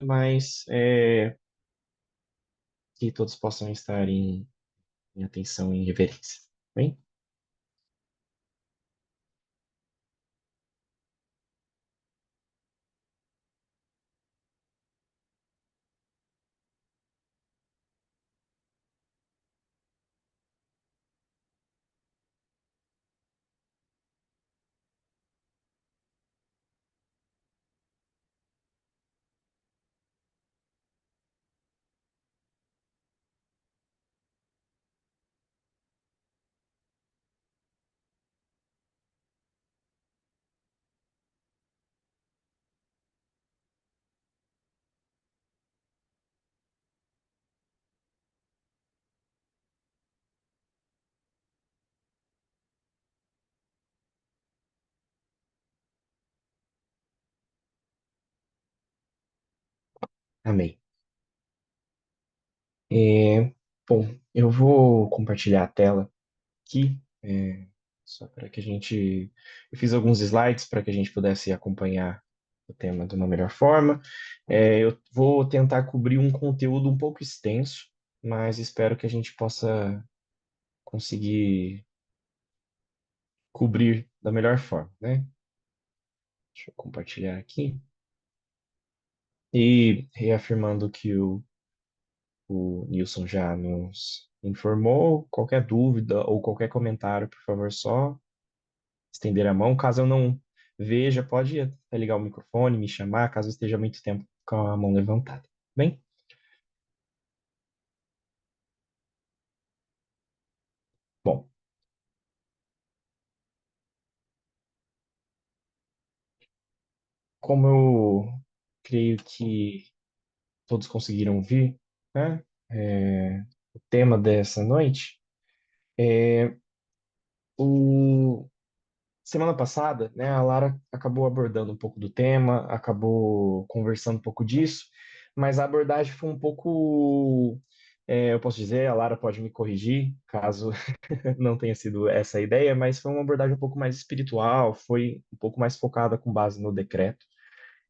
mas que todos possam estar em atenção e em reverência. Bem? Amém. É, bom, eu vou compartilhar a tela aqui, só para que a gente. Eu fiz alguns slides para que a gente pudesse acompanhar o tema de uma melhor forma. Eu vou tentar cobrir um conteúdo um pouco extenso, mas espero que a gente possa conseguir cobrir da melhor forma, né? Deixa eu compartilhar aqui. E reafirmando que o Nilson já nos informou, qualquer dúvida ou qualquer comentário, por favor, só estender a mão. Caso eu não veja, pode até ligar o microfone, me chamar, caso eu esteja muito tempo com a mão levantada. Bem, bom, como eu creio que todos conseguiram ver, né, o tema dessa noite, o semana passada, né, a Lara acabou abordando um pouco do tema, acabou conversando um pouco disso, mas a abordagem foi um pouco, eu posso dizer, a Lara pode me corrigir, caso não tenha sido essa a ideia, mas foi uma abordagem um pouco mais espiritual, foi um pouco mais focada com base no decreto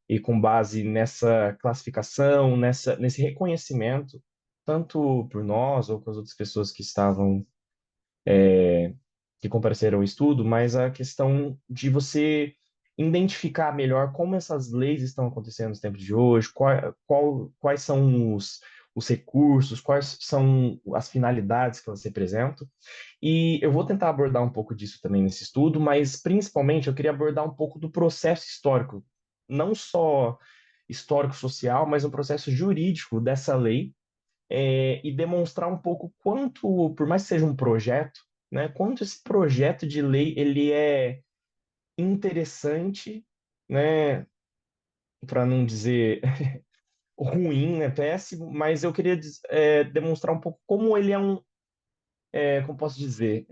e com base nessa classificação, nesse reconhecimento, tanto por nós ou com as outras pessoas que estavam que compareceram ao estudo, mas a questão de você identificar melhor como essas leis estão acontecendo nos tempos de hoje, quais são os recursos, quais são as finalidades que elas representam. E eu vou tentar abordar um pouco disso também nesse estudo, mas principalmente eu queria abordar um pouco do processo histórico, não só histórico-social, mas um processo jurídico dessa lei, e demonstrar um pouco quanto, por mais que seja um projeto, né, quanto esse projeto de lei ele é interessante, né, para não dizer ruim, né, péssimo, mas eu queria demonstrar um pouco como ele é como posso dizer,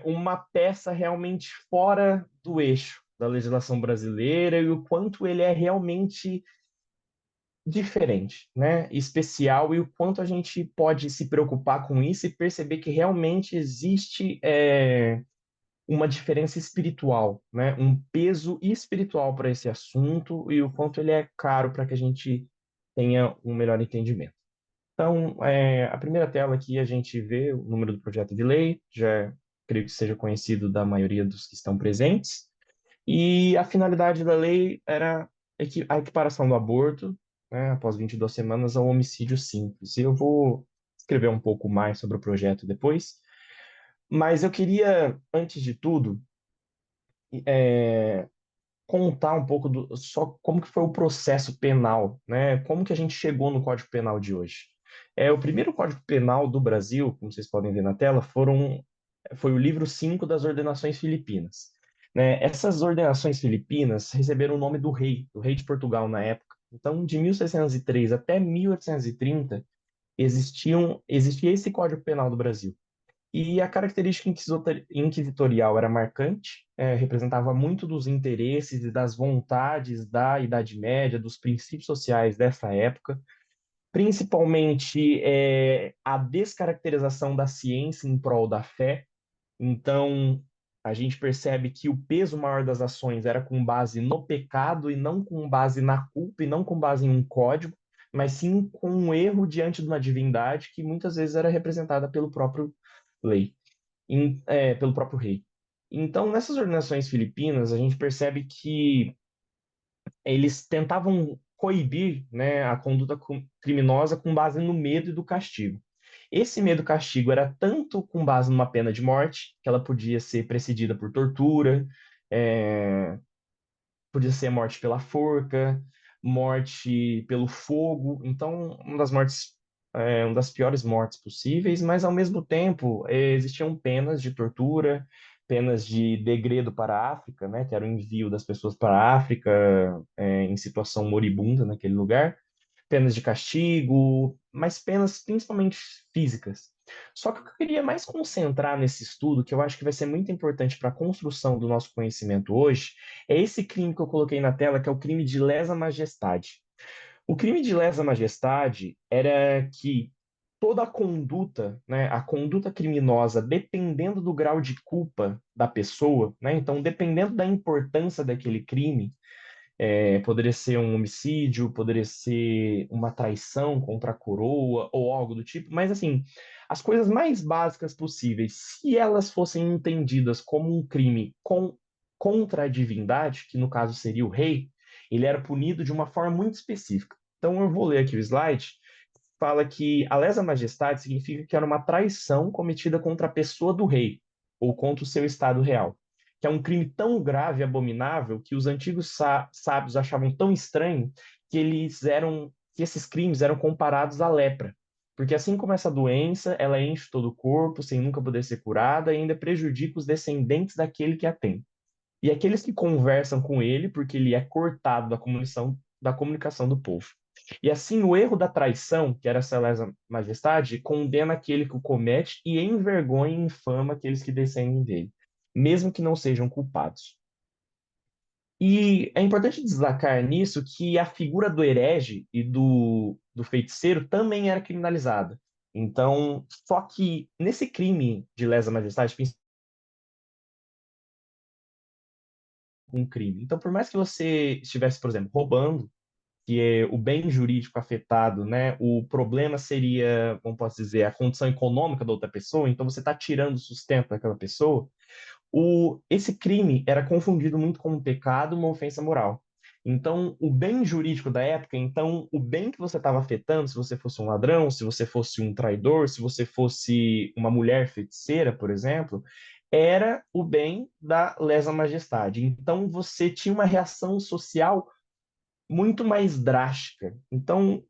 uma peça realmente fora do eixo da legislação brasileira e o quanto ele é realmente diferente, né? Especial e o quanto a gente pode se preocupar com isso e perceber que realmente existe uma diferença espiritual, né? Um peso espiritual para esse assunto e o quanto ele é caro para que a gente tenha um melhor entendimento. Então, a primeira tela aqui a gente vê o número do projeto de lei, já creio que seja conhecido da maioria dos que estão presentes. E a finalidade da lei era a equiparação do aborto, né, após 22 semanas, ao homicídio simples. E eu vou escrever um pouco mais sobre o projeto depois, mas eu queria, antes de tudo, é, contar um pouco só como que foi o processo penal, né? Como que a gente chegou no Código Penal de hoje. O primeiro Código Penal do Brasil, como vocês podem ver na tela, foi o livro 5 das Ordenações Filipinas. Né? Essas ordenações filipinas receberam o nome do rei de Portugal na época. Então, de 1603 até 1830, existia esse Código Penal do Brasil. E a característica inquisitorial era marcante, representava muito dos interesses e das vontades da Idade Média, dos princípios sociais dessa época, principalmente a descaracterização da ciência em prol da fé. Então, a gente percebe que o peso maior das ações era com base no pecado e não com base na culpa e não com base em um código, mas sim com um erro diante de uma divindade que muitas vezes era representada pelo próprio lei, pelo próprio rei. Então, nessas ordenações filipinas, a gente percebe que eles tentavam coibir, né, a conduta criminosa com base no medo e do castigo. Esse medo e castigo era tanto com base numa pena de morte, que ela podia ser precedida por tortura, é, podia ser morte pela forca, morte pelo fogo. Então, uma das piores mortes possíveis, mas ao mesmo tempo existiam penas de tortura, penas de degredo para a África, né, que era o envio das pessoas para a África em situação moribunda naquele lugar, penas de castigo, mas penas principalmente físicas. Só que o que eu queria mais concentrar nesse estudo, que eu acho que vai ser muito importante para a construção do nosso conhecimento hoje, é esse crime que eu coloquei na tela, que é o crime de lesa majestade. O crime de lesa majestade era que toda a conduta, né, a conduta criminosa, dependendo do grau de culpa da pessoa, né, então dependendo da importância daquele crime, poderia ser um homicídio, poderia ser uma traição contra a coroa ou algo do tipo, mas assim, as coisas mais básicas possíveis, se elas fossem entendidas como um crime contra a divindade, que no caso seria o rei, ele era punido de uma forma muito específica. Então eu vou ler aqui o slide. Fala que a lesa majestade significa que era uma traição cometida contra a pessoa do rei ou contra o seu estado real, que é um crime tão grave e abominável que os antigos sábios achavam tão estranho que esses crimes eram comparados à lepra. Porque assim como essa doença, ela enche todo o corpo sem nunca poder ser curada e ainda prejudica os descendentes daquele que a tem. E aqueles que conversam com ele, porque ele é cortado da comunicação do povo. E assim, o erro da traição, que era essa lesa majestade, condena aquele que o comete e envergonha e infama aqueles que descendem dele, mesmo que não sejam culpados. E é importante destacar nisso que a figura do herege e do feiticeiro também era criminalizada. Então, só que nesse crime de lesa majestade, um crime. Então, por mais que você estivesse, por exemplo, roubando, que é o bem jurídico afetado, né? O problema seria, como posso dizer, a condição econômica da outra pessoa, então você está tirando o sustento daquela pessoa. Esse crime era confundido muito com um pecado, uma ofensa moral. Então, o bem jurídico da época, então, o bem que você estava afetando, se você fosse um ladrão, se você fosse um traidor, se você fosse uma mulher feiticeira, por exemplo, era o bem da lesa majestade. Então, você tinha uma reação social muito mais drástica. Então,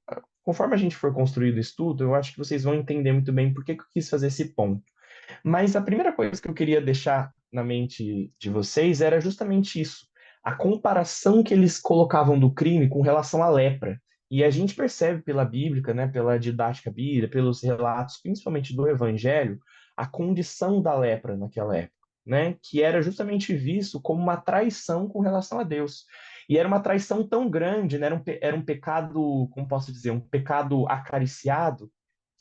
conforme a gente for construindo o estudo, eu acho que vocês vão entender muito bem por que que eu quis fazer esse ponto. Mas a primeira coisa que eu queria deixar na mente de vocês era justamente isso, a comparação que eles colocavam do crime com relação à lepra. E a gente percebe pela Bíblia, né, pela didática bíblica, pelos relatos, principalmente do Evangelho, a condição da lepra naquela época, né, que era justamente visto como uma traição com relação a Deus. E era uma traição tão grande, né, era um pecado, como posso dizer, um pecado acariciado,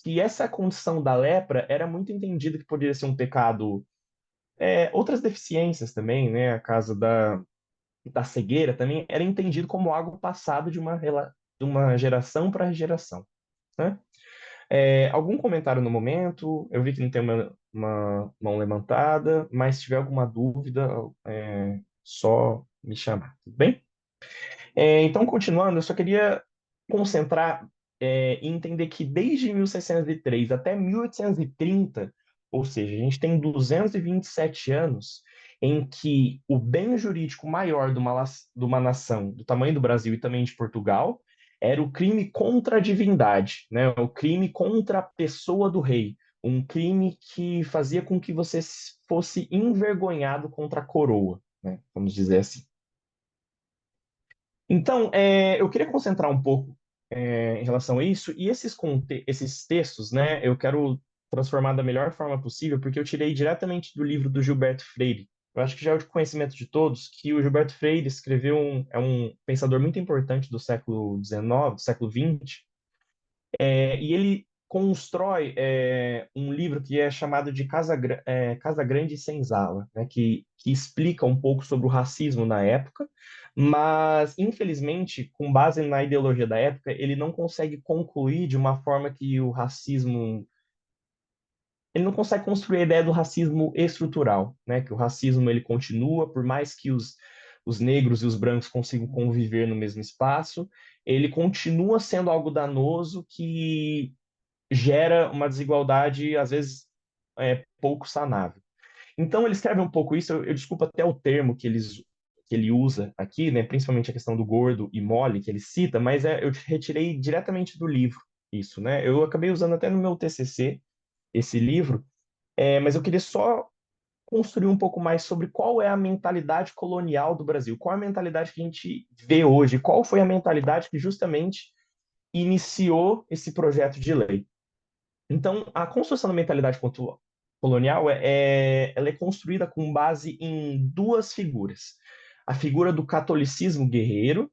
que essa condição da lepra era muito entendida que poderia ser um pecado. Outras deficiências também, né? A casa da cegueira também era entendido como algo passado de uma geração para geração, né? Algum comentário no momento? Eu vi que não tem uma mão levantada, mas se tiver alguma dúvida, só me chamar, tudo bem? Então, continuando, eu só queria concentrar e entender que desde 1603 até 1830, ou seja, a gente tem 227 anos em que o bem jurídico maior de uma nação do tamanho do Brasil e também de Portugal era o crime contra a divindade, né? O crime contra a pessoa do rei, um crime que fazia com que você fosse envergonhado contra a coroa, né? Vamos dizer assim. Então, eu queria concentrar um pouco em relação a isso, e esses textos, né, eu quero transformar da melhor forma possível, porque eu tirei diretamente do livro do Gilberto Freire. Eu acho que já é de conhecimento de todos que o Gilberto Freire escreveu é um pensador muito importante do século XIX, do século XX, e ele constrói um livro que é chamado de Casa Grande e Senzala, né, que explica um pouco sobre o racismo na época, Mas, infelizmente, com base na ideologia da época, ele não consegue concluir de uma forma que o racismo. Ele não consegue construir a ideia do racismo estrutural, né? Que o racismo ele continua, por mais que os negros e os brancos consigam conviver no mesmo espaço, ele continua sendo algo danoso que gera uma desigualdade, às vezes, pouco sanável. Então, ele escreve um pouco isso, eu desculpo até o termo que ele usa aqui, né, principalmente a questão do gordo e mole, que ele cita, mas eu retirei diretamente do livro isso, né? Eu acabei usando até no meu TCC esse livro, mas eu queria só construir um pouco mais sobre qual é a mentalidade colonial do Brasil, qual é a mentalidade que a gente vê hoje, qual foi a mentalidade que justamente iniciou esse projeto de lei. Então, a construção da mentalidade colonial ela é construída com base em duas figuras. A figura do catolicismo guerreiro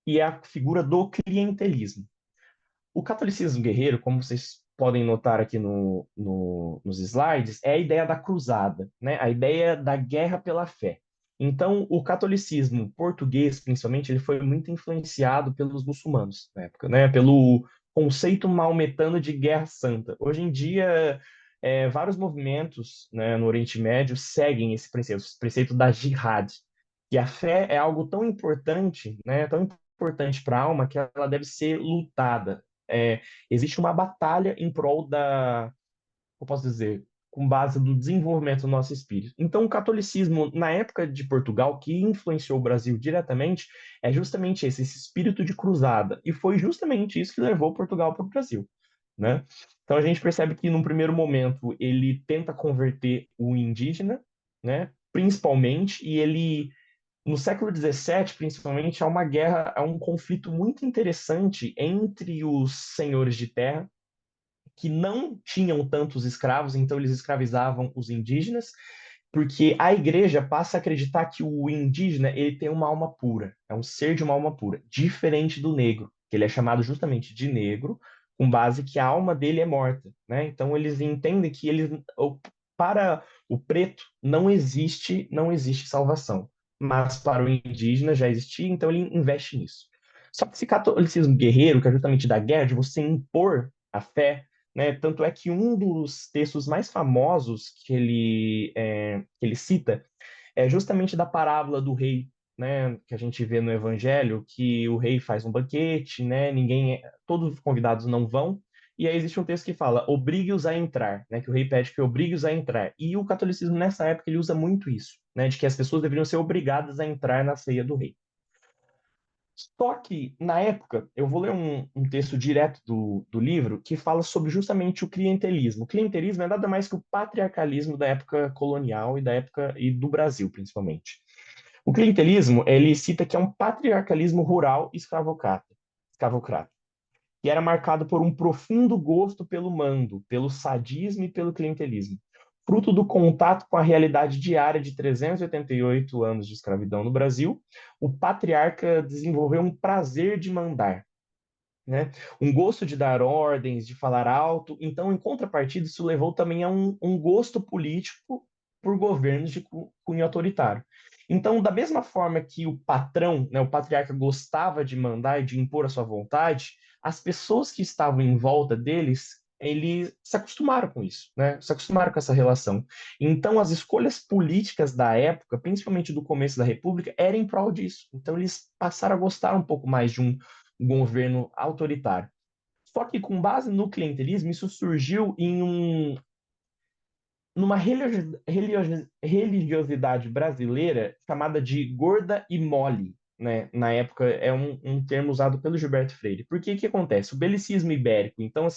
e a figura do clientelismo. O catolicismo guerreiro, como vocês podem notar aqui nos slides, é a ideia da cruzada, né? A ideia da guerra pela fé. Então, o catolicismo português, principalmente, ele foi muito influenciado pelos muçulmanos na época, né? Pelo conceito maometano de guerra santa. Hoje em dia, vários movimentos, né, no Oriente Médio seguem esse preceito da jihad, que a fé é algo tão importante, né? Tão importante para a alma que ela deve ser lutada. Existe uma batalha em prol eu posso dizer, com base do desenvolvimento do nosso espírito. Então, o catolicismo, na época de Portugal, que influenciou o Brasil diretamente, é justamente esse espírito de cruzada. E foi justamente isso que levou Portugal para o Brasil, né? Então, a gente percebe que, num primeiro momento, ele tenta converter o indígena, né? Principalmente, e ele no século XVII, principalmente, há uma guerra, há um conflito muito interessante entre os senhores de terra, que não tinham tantos escravos, então eles escravizavam os indígenas, porque a igreja passa a acreditar que o indígena ele tem uma alma pura, é um ser de uma alma pura, diferente do negro, que ele é chamado justamente de negro, com base que a alma dele é morta, né? Então eles entendem que para o preto não existe salvação, mas para o indígena já existia, então ele investe nisso. Só que esse catolicismo guerreiro, que é justamente da guerra, de você impor a fé, né? Tanto é que um dos textos mais famosos que ele cita é justamente da parábola do rei, né? Que a gente vê no Evangelho, que o rei faz um banquete, né? Todos os convidados não vão, e aí existe um texto que fala, obrigue-os a entrar, né? Que o rei pede que obrigue-os a entrar. E o catolicismo, nessa época, ele usa muito isso, né? De que as pessoas deveriam ser obrigadas a entrar na ceia do rei. Só que, na época, eu vou ler um texto direto do livro que fala sobre justamente o clientelismo. O clientelismo é nada mais que o patriarcalismo da época colonial e da época e do Brasil, principalmente. O clientelismo, ele cita que é um patriarcalismo rural escravocrata, que era marcado por um profundo gosto pelo mando, pelo sadismo e pelo clientelismo. Fruto do contato com a realidade diária de 388 anos de escravidão no Brasil, o patriarca desenvolveu um prazer de mandar, né? Um gosto de dar ordens, de falar alto. Então, em contrapartida, isso levou também a um gosto político por governos de cunho autoritário. Então, da mesma forma que o patrão, né, o patriarca gostava de mandar e de impor a sua vontade, as pessoas que estavam em volta deles, eles se acostumaram com isso, né? Se acostumaram com essa relação. Então, as escolhas políticas da época, principalmente do começo da República, eram em prol disso. Então, eles passaram a gostar um pouco mais de um governo autoritário. Só que, com base no clientelismo, isso surgiu numa religiosidade brasileira chamada de gorda e mole. Né? Na época, é um termo usado pelo Gilberto Freire. Porque que acontece? O belicismo ibérico, então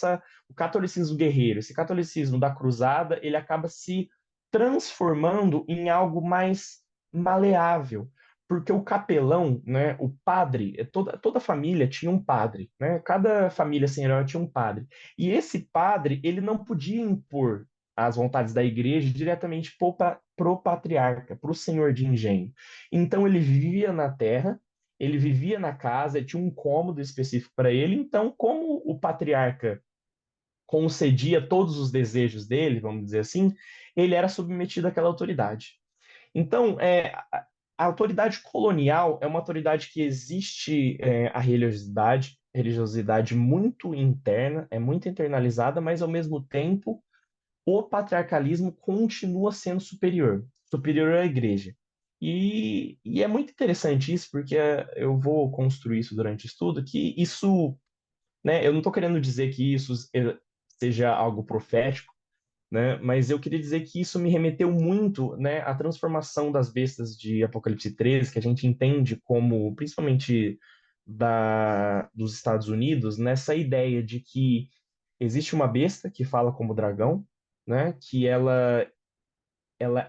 o catolicismo guerreiro, esse catolicismo da cruzada, ele acaba se transformando em algo mais maleável, porque o capelão, né, o padre, toda família tinha um padre, né? Cada família senhorial tinha um padre. E esse padre, ele não podia impor as vontades da igreja diretamente pro patriarca, pro senhor de engenho. Então ele vivia na terra, ele vivia na casa, tinha um cômodo específico para ele. Então, como o patriarca concedia todos os desejos dele, vamos dizer assim, ele era submetido àquela autoridade. Então, A autoridade colonial é uma autoridade que existe a religiosidade muito interna, é muito internalizada, mas ao mesmo tempo o patriarcalismo continua sendo superior à igreja. E é muito interessante isso, porque eu vou construir isso durante o estudo, que isso, né, eu não estou querendo dizer que isso seja algo profético, né, mas eu queria dizer que isso me remeteu muito, né, à transformação das bestas de Apocalipse 13, que a gente entende como, principalmente dos Estados Unidos, nessa ideia de que existe uma besta que fala como dragão, né? Que ela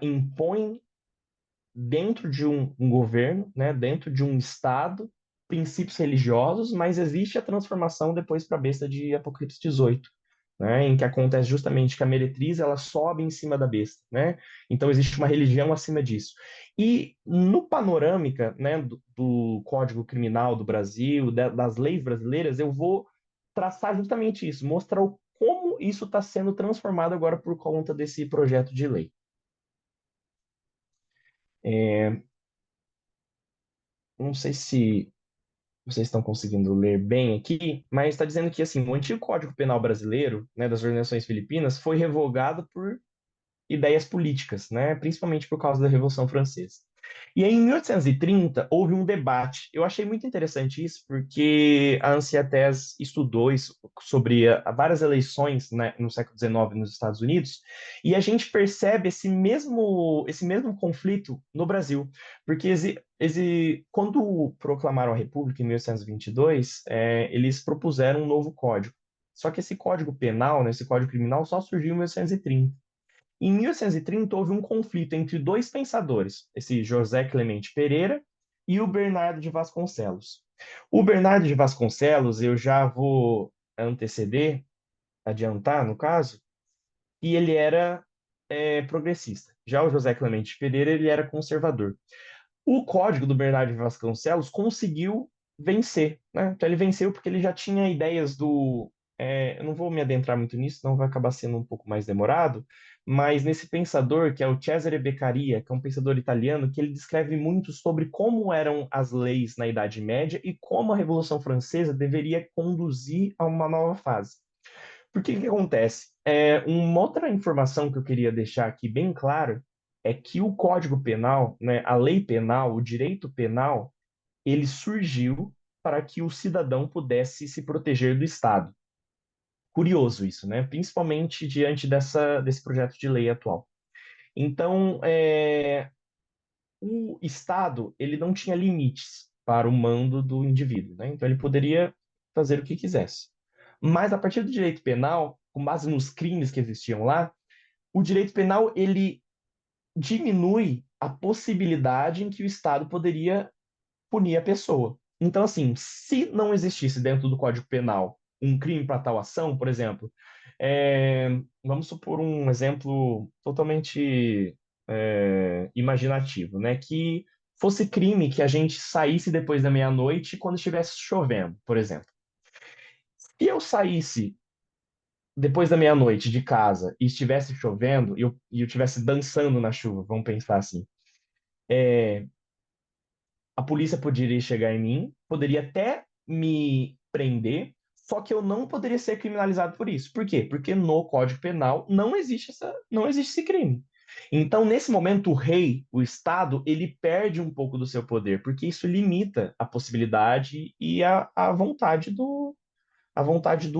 impõe dentro de um governo, né? Dentro de um estado, princípios religiosos, mas existe a transformação depois para a besta de Apocalipse 18. Né, em que acontece justamente que a meretriz ela sobe em cima da besta, né? Então existe uma religião acima disso. E no panorâmica, né, do Código Criminal do Brasil, das leis brasileiras, eu vou traçar justamente isso, mostrar como isso está sendo transformado agora por conta desse projeto de lei. É, não sei se vocês estão conseguindo ler bem aqui, mas está dizendo que assim, o antigo Código Penal brasileiro, né, das organizações filipinas, foi revogado por ideias políticas, né? Principalmente por causa da Revolução Francesa. E aí, em 1830, houve um debate. Eu achei muito interessante isso, porque a Anciates estudou isso, sobre várias eleições, né, no século XIX nos Estados Unidos, e a gente percebe esse mesmo conflito no Brasil. Porque quando proclamaram a República em 1822, eles propuseram um novo código. Só que esse código penal, né, esse código criminal, só surgiu em 1830. Em 1830, houve um conflito entre dois pensadores, esse José Clemente Pereira e o Bernardo de Vasconcelos. O Bernardo de Vasconcelos, eu já vou anteceder, adiantar, no caso, e ele era progressista. Já o José Clemente Pereira, ele era conservador. O código do Bernardo de Vasconcelos conseguiu vencer, né? Então ele venceu porque ele já tinha ideias eu não vou me adentrar muito nisso, senão vai acabar sendo um pouco mais demorado, mas nesse pensador, que é o Cesare Beccaria, que é um pensador italiano, que ele descreve muito sobre como eram as leis na Idade Média e como a Revolução Francesa deveria conduzir a uma nova fase. Porque o que acontece? Uma outra informação que eu queria deixar aqui bem claro é que o Código Penal, né, a lei penal, o direito penal, ele surgiu para que o cidadão pudesse se proteger do Estado. Curioso isso, né? Principalmente diante desse projeto de lei atual. Então, o Estado ele não tinha limites para o mando do indivíduo, né? Então ele poderia fazer o que quisesse. Mas a partir do direito penal, com base nos crimes que existiam lá, o direito penal ele diminui a possibilidade em que o Estado poderia punir a pessoa. Então, assim, se não existisse dentro do Código Penal um crime para tal ação, por exemplo, vamos supor um exemplo totalmente imaginativo, né? Que fosse crime que a gente saísse depois da meia-noite quando estivesse chovendo, por exemplo. Se eu saísse depois da meia-noite de casa e estivesse chovendo e eu estivesse dançando na chuva, vamos pensar assim, a polícia poderia chegar em mim, poderia até me prender, só que eu não poderia ser criminalizado por isso. Por quê? Porque no Código Penal não existe esse crime. Então, nesse momento, o rei, o Estado, ele perde um pouco do seu poder, porque isso limita a possibilidade e a vontade do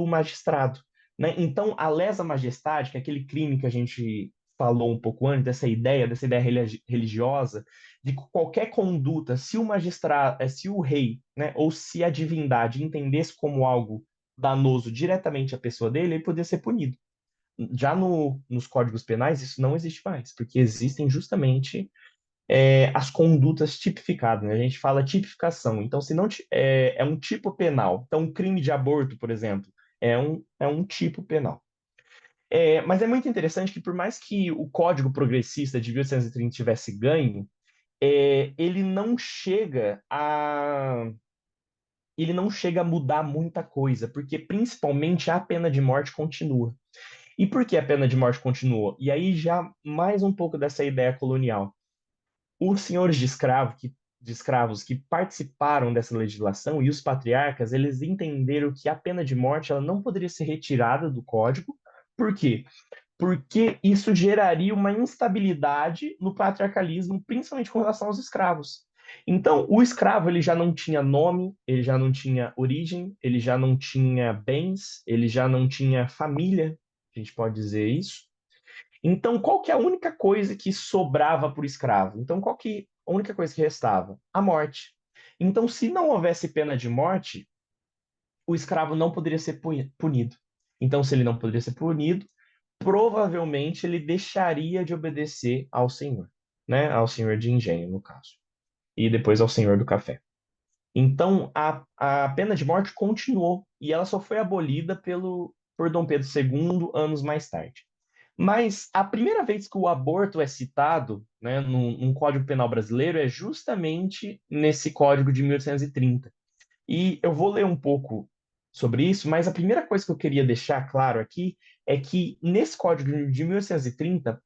magistrado, né? Então, a lesa majestade, que é aquele crime que a gente falou um pouco antes, dessa ideia religiosa, de qualquer conduta, se o magistrado, se o rei, né, ou se a divindade entendesse como algo danoso diretamente à pessoa dele, ele poderia ser punido. Já nos códigos penais, isso não existe mais, porque existem justamente as condutas tipificadas, né? A gente fala tipificação. Então, se não é um tipo penal. Então, um crime de aborto, por exemplo, é um tipo penal. Mas é muito interessante que, por mais que o Código Progressista de 1830 tivesse ganho, ele não chega a mudar muita coisa, porque principalmente a pena de morte continua. E por que a pena de morte continua? E aí já mais um pouco dessa ideia colonial. os senhores de escravos que participaram dessa legislação e os patriarcas, eles entenderam que a pena de morte ela não poderia ser retirada do código. Por quê? Porque isso geraria uma instabilidade no patriarcalismo, principalmente com relação aos escravos. Então, o escravo ele já não tinha nome, ele já não tinha origem, ele já não tinha bens, ele já não tinha família, a gente pode dizer isso. Então, qual que é a única coisa que sobrava para o escravo? Então, qual que a única coisa que restava? A morte. Então, se não houvesse pena de morte, o escravo não poderia ser punido. Então, se ele não poderia ser punido, provavelmente ele deixaria de obedecer ao senhor, né? Ao senhor de engenho, no caso, e depois ao senhor do café. Então, a pena de morte continuou e ela só foi abolida por Dom Pedro II anos mais tarde. Mas a primeira vez que o aborto é citado, né, num Código Penal brasileiro é justamente nesse Código de 1830. E eu vou ler um pouco sobre isso, mas a primeira coisa que eu queria deixar claro aqui é que nesse Código de 1830,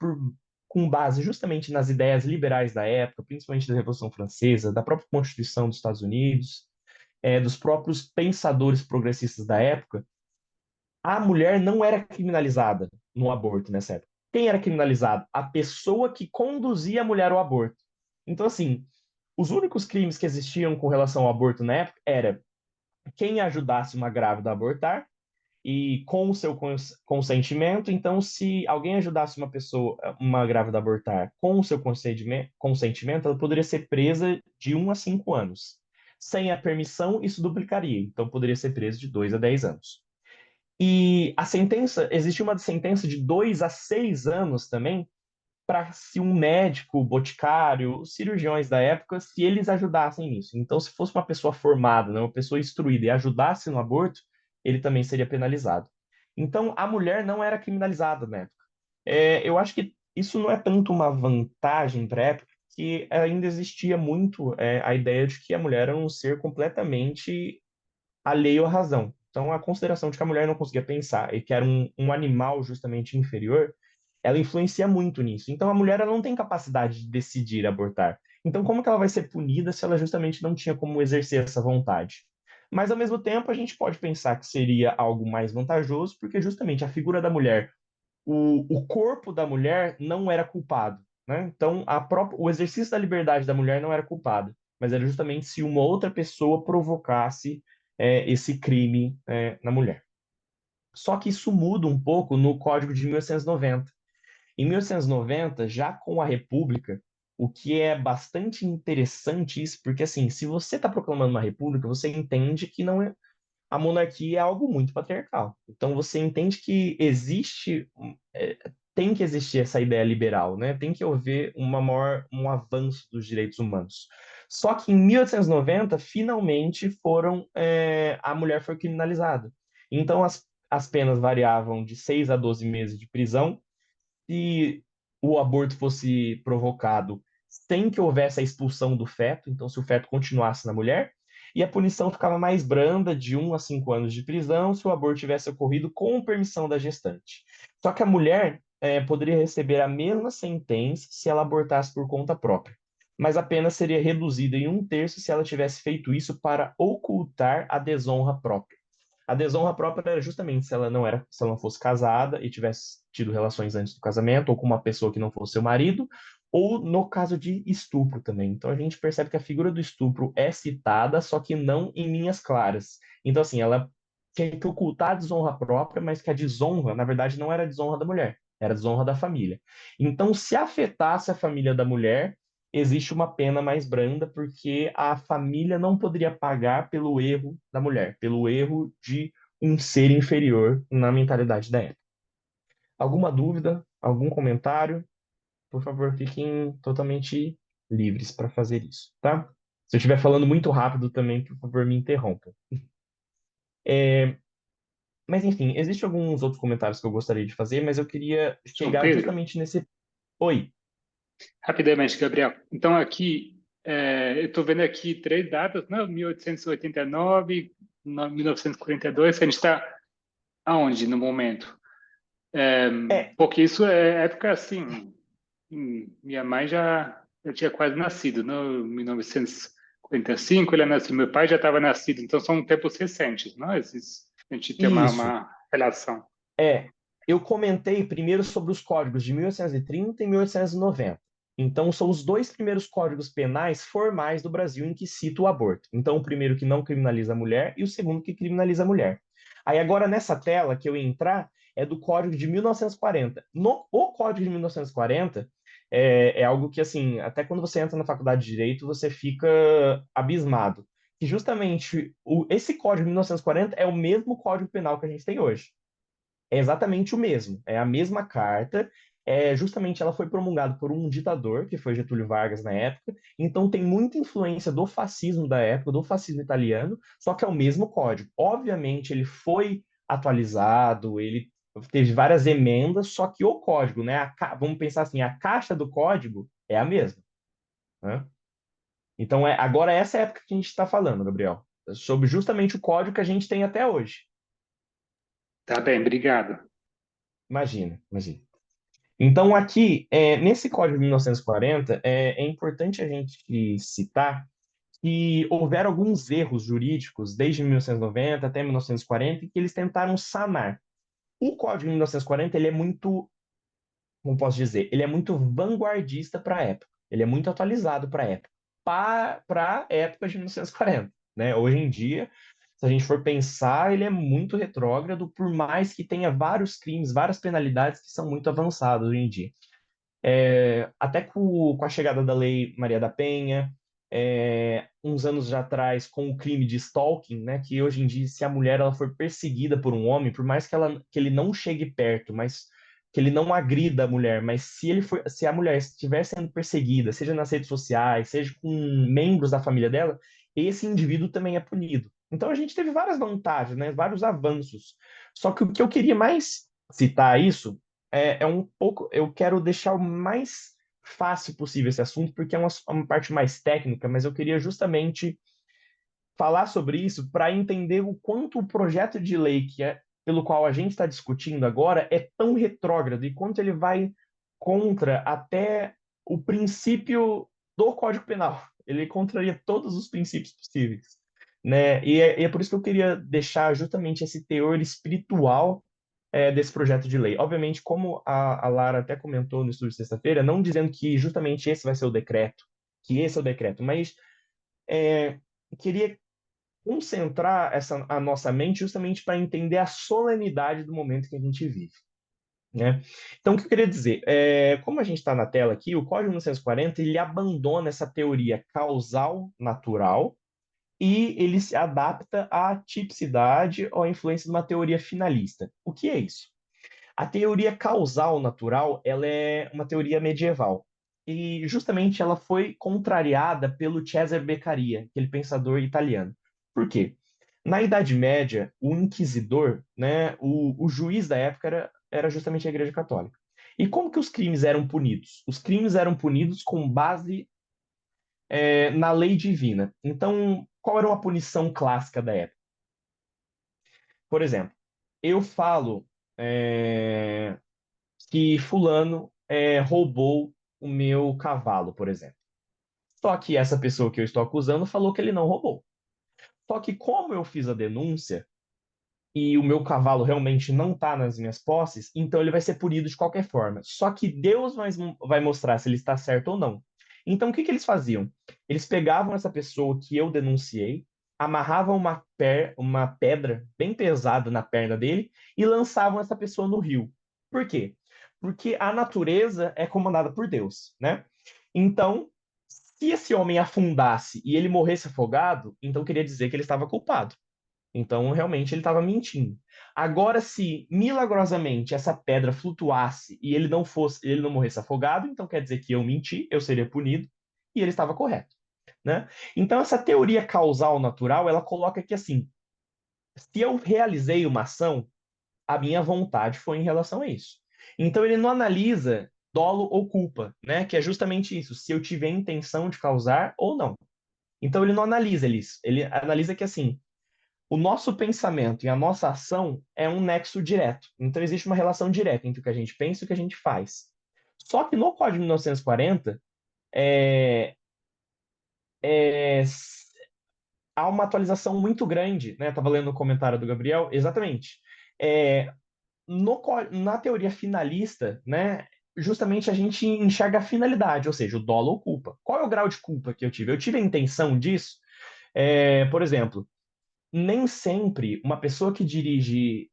com base justamente nas ideias liberais da época, principalmente da Revolução Francesa, da própria Constituição dos Estados Unidos, dos próprios pensadores progressistas da época, a mulher não era criminalizada no aborto nessa época. Quem era criminalizado? A pessoa que conduzia a mulher ao aborto. Então, assim, os únicos crimes que existiam com relação ao aborto na época era quem ajudasse uma grávida a abortar e com o seu consentimento. Então, se alguém ajudasse uma grávida a abortar com o seu consentimento, ela poderia ser presa de 1 a 5 anos. Sem a permissão, isso duplicaria. Então, poderia ser preso de 2 a 10 anos. E a sentença, existe uma sentença de 2 a 6 anos também para se um médico, boticário, os cirurgiões da época, se eles ajudassem nisso. Então, se fosse uma pessoa formada, né, uma pessoa instruída e ajudasse no aborto, ele também seria penalizado. Então, a mulher não era criminalizada na época. Eu acho que isso não é tanto uma vantagem para a época, que ainda existia muito a ideia de que a mulher era um ser completamente alheio à razão. Então, a consideração de que a mulher não conseguia pensar e que era um animal justamente inferior, ela influencia muito nisso. Então, a mulher ela não tem capacidade de decidir abortar. Então, como que ela vai ser punida se ela justamente não tinha como exercer essa vontade? Mas, ao mesmo tempo, a gente pode pensar que seria algo mais vantajoso, porque justamente a figura da mulher, o corpo da mulher não era culpado, né? Então, o exercício da liberdade da mulher não era culpado, mas era justamente se uma outra pessoa provocasse esse crime na mulher. Só que isso muda um pouco no Código de 1890. Em 1890, já com a República, o que é bastante interessante isso, porque assim, se você está proclamando uma república, você entende que não é, a monarquia é algo muito patriarcal. Então você entende que tem que existir essa ideia liberal, né? Tem que haver um avanço dos direitos humanos. Só que em 1890, finalmente a mulher foi criminalizada. Então as penas variavam de 6 a 12 meses de prisão se o aborto fosse provocado sem que houvesse a expulsão do feto, então se o feto continuasse na mulher, e a punição ficava mais branda, de 1 a 5 anos de prisão, se o aborto tivesse ocorrido com permissão da gestante. Só que a mulher poderia receber a mesma sentença se ela abortasse por conta própria, mas a pena seria reduzida em 1/3 se ela tivesse feito isso para ocultar a desonra própria. A desonra própria era justamente se ela não fosse casada e tivesse tido relações antes do casamento, ou com uma pessoa que não fosse seu marido, ou no caso de estupro também. Então a gente percebe que a figura do estupro é citada, só que não em linhas claras. Então, assim, ela tinha que ocultar a desonra própria, mas que a desonra, na verdade, não era a desonra da mulher, era a desonra da família. Então, se afetasse a família da mulher, existe uma pena mais branda, porque a família não poderia pagar pelo erro da mulher, pelo erro de um ser inferior na mentalidade da época. Alguma dúvida? Algum comentário? Por favor, fiquem totalmente livres para fazer isso, tá? Se eu estiver falando muito rápido também, por favor, me interrompam. Mas, enfim, existem alguns outros comentários que eu gostaria de fazer, mas eu queria João chegar Pedro, justamente nesse. Oi. rapidamente, Gabriel. Então, aqui, eu estou vendo aqui três datas, né? 1889, 1942. A gente está aonde no momento? É, É, porque isso é época assim. Minha mãe já. eu tinha quase nascido, não? Em 1945 ele nasceu, meu pai já estava nascido, então são tempos recentes, não? A gente tem Isso. uma relação. É, eu comentei primeiro sobre os códigos de 1830 e 1890. Então, são os dois primeiros códigos penais formais do Brasil em que cita o aborto. Então, o primeiro que não criminaliza a mulher e o segundo que criminaliza a mulher. Aí, agora, nessa tela que eu ia entrar, é do Código de 1940. O Código de 1940 é algo que, assim, até quando você entra na faculdade de Direito, você fica abismado. Que justamente esse Código de 1940 é o mesmo Código Penal que a gente tem hoje. É exatamente o mesmo, é a mesma carta, justamente ela foi promulgada por um ditador, que foi Getúlio Vargas na época, então tem muita influência do fascismo da época, do fascismo italiano, só que é o mesmo código. Obviamente ele foi atualizado, ele teve várias emendas, só que o código, né, vamos pensar assim, a caixa do código é a mesma, né? Então, agora essa é a época que a gente está falando, Gabriel, sobre justamente o código que a gente tem até hoje. Tá bem, obrigado. Imagina, imagina. Então, aqui, nesse Código de 1940, é importante a gente citar que houveram alguns erros jurídicos desde 1990 até 1940 que eles tentaram sanar. O Código de 1940, ele é muito, como posso dizer, ele é muito vanguardista para a época. Ele é muito atualizado para a época. Para a época de 1940, né? Hoje em dia, se a gente for pensar, ele é muito retrógrado, por mais que tenha vários crimes, várias penalidades que são muito avançados hoje em dia. Até com a chegada da Lei Maria da Penha, uns anos já atrás, com o crime de stalking, né, que hoje em dia, se a mulher ela for perseguida por um homem, por mais que ele não chegue perto, mas que ele não agrida a mulher, mas se a mulher estiver sendo perseguida, seja nas redes sociais, seja com membros da família dela, esse indivíduo também é punido. Então a gente teve várias vantagens, né, vários avanços. Só que o que eu queria mais citar isso é um pouco. Eu quero deixar o mais fácil possível esse assunto, porque é uma parte mais técnica, mas eu queria justamente falar sobre isso para entender o quanto o projeto de lei pelo qual a gente está discutindo agora é tão retrógrado e quanto ele vai contra até o princípio do Código Penal. Ele contraria todos os princípios possíveis. Né? E é por isso que eu queria deixar justamente esse teor espiritual desse projeto de lei. Obviamente, como a Lara até comentou no estudo de sexta-feira, não dizendo que justamente esse vai ser o decreto, que esse é o decreto, mas é, queria concentrar a nossa mente justamente para entender a solenidade do momento que a gente vive. Né? Então, o que eu queria dizer? Como a gente está na tela aqui, o Código 1940 ele abandona essa teoria causal natural e ele se adapta à tipicidade ou à influência de uma teoria finalista. O que é isso? A teoria causal natural, ela é uma teoria medieval. E justamente ela foi contrariada pelo Cesare Beccaria, aquele pensador italiano. Por quê? Na Idade Média, o inquisidor, né, o juiz da época era justamente a Igreja Católica. E como que os crimes eram punidos? Os crimes eram punidos com base na lei divina. Então, qual era uma punição clássica da época? Por exemplo, eu falo é, que fulano roubou o meu cavalo, por exemplo. Só que essa pessoa que eu estou acusando falou que ele não roubou. Só que como eu fiz a denúncia e o meu cavalo realmente não está nas minhas posses, então ele vai ser punido de qualquer forma. Só que Deus vai mostrar se ele está certo ou não. Então o que que eles faziam? Eles pegavam essa pessoa que eu denunciei, amarravam uma pedra bem pesada na perna dele e lançavam essa pessoa no rio. Por quê? Porque a natureza é comandada por Deus, né? Então, se esse homem afundasse e ele morresse afogado, então queria dizer que ele estava culpado. Então, realmente, ele estava mentindo. Agora, se milagrosamente essa pedra flutuasse e ele não morresse afogado, então quer dizer que eu menti, eu seria punido e ele estava correto, né? Então, essa teoria causal natural, ela coloca que assim, se eu realizei uma ação, a minha vontade foi em relação a isso. Então, ele não analisa dolo ou culpa, né? Que é justamente isso, se eu tiver intenção de causar ou não. Então, ele não analisa isso. Ele analisa que assim, o nosso pensamento e a nossa ação é um nexo direto. Então, existe uma relação direta entre o que a gente pensa e o que a gente faz. Só que no Código de 1940, é, é, há uma atualização muito grande, né? Estava lendo o comentário do Gabriel, exatamente. É, na teoria finalista, né? Justamente a gente enxerga a finalidade, ou seja, o dolo ou culpa. Qual é o grau de culpa que eu tive? Eu tive a intenção disso? Por exemplo, nem sempre uma pessoa que dirige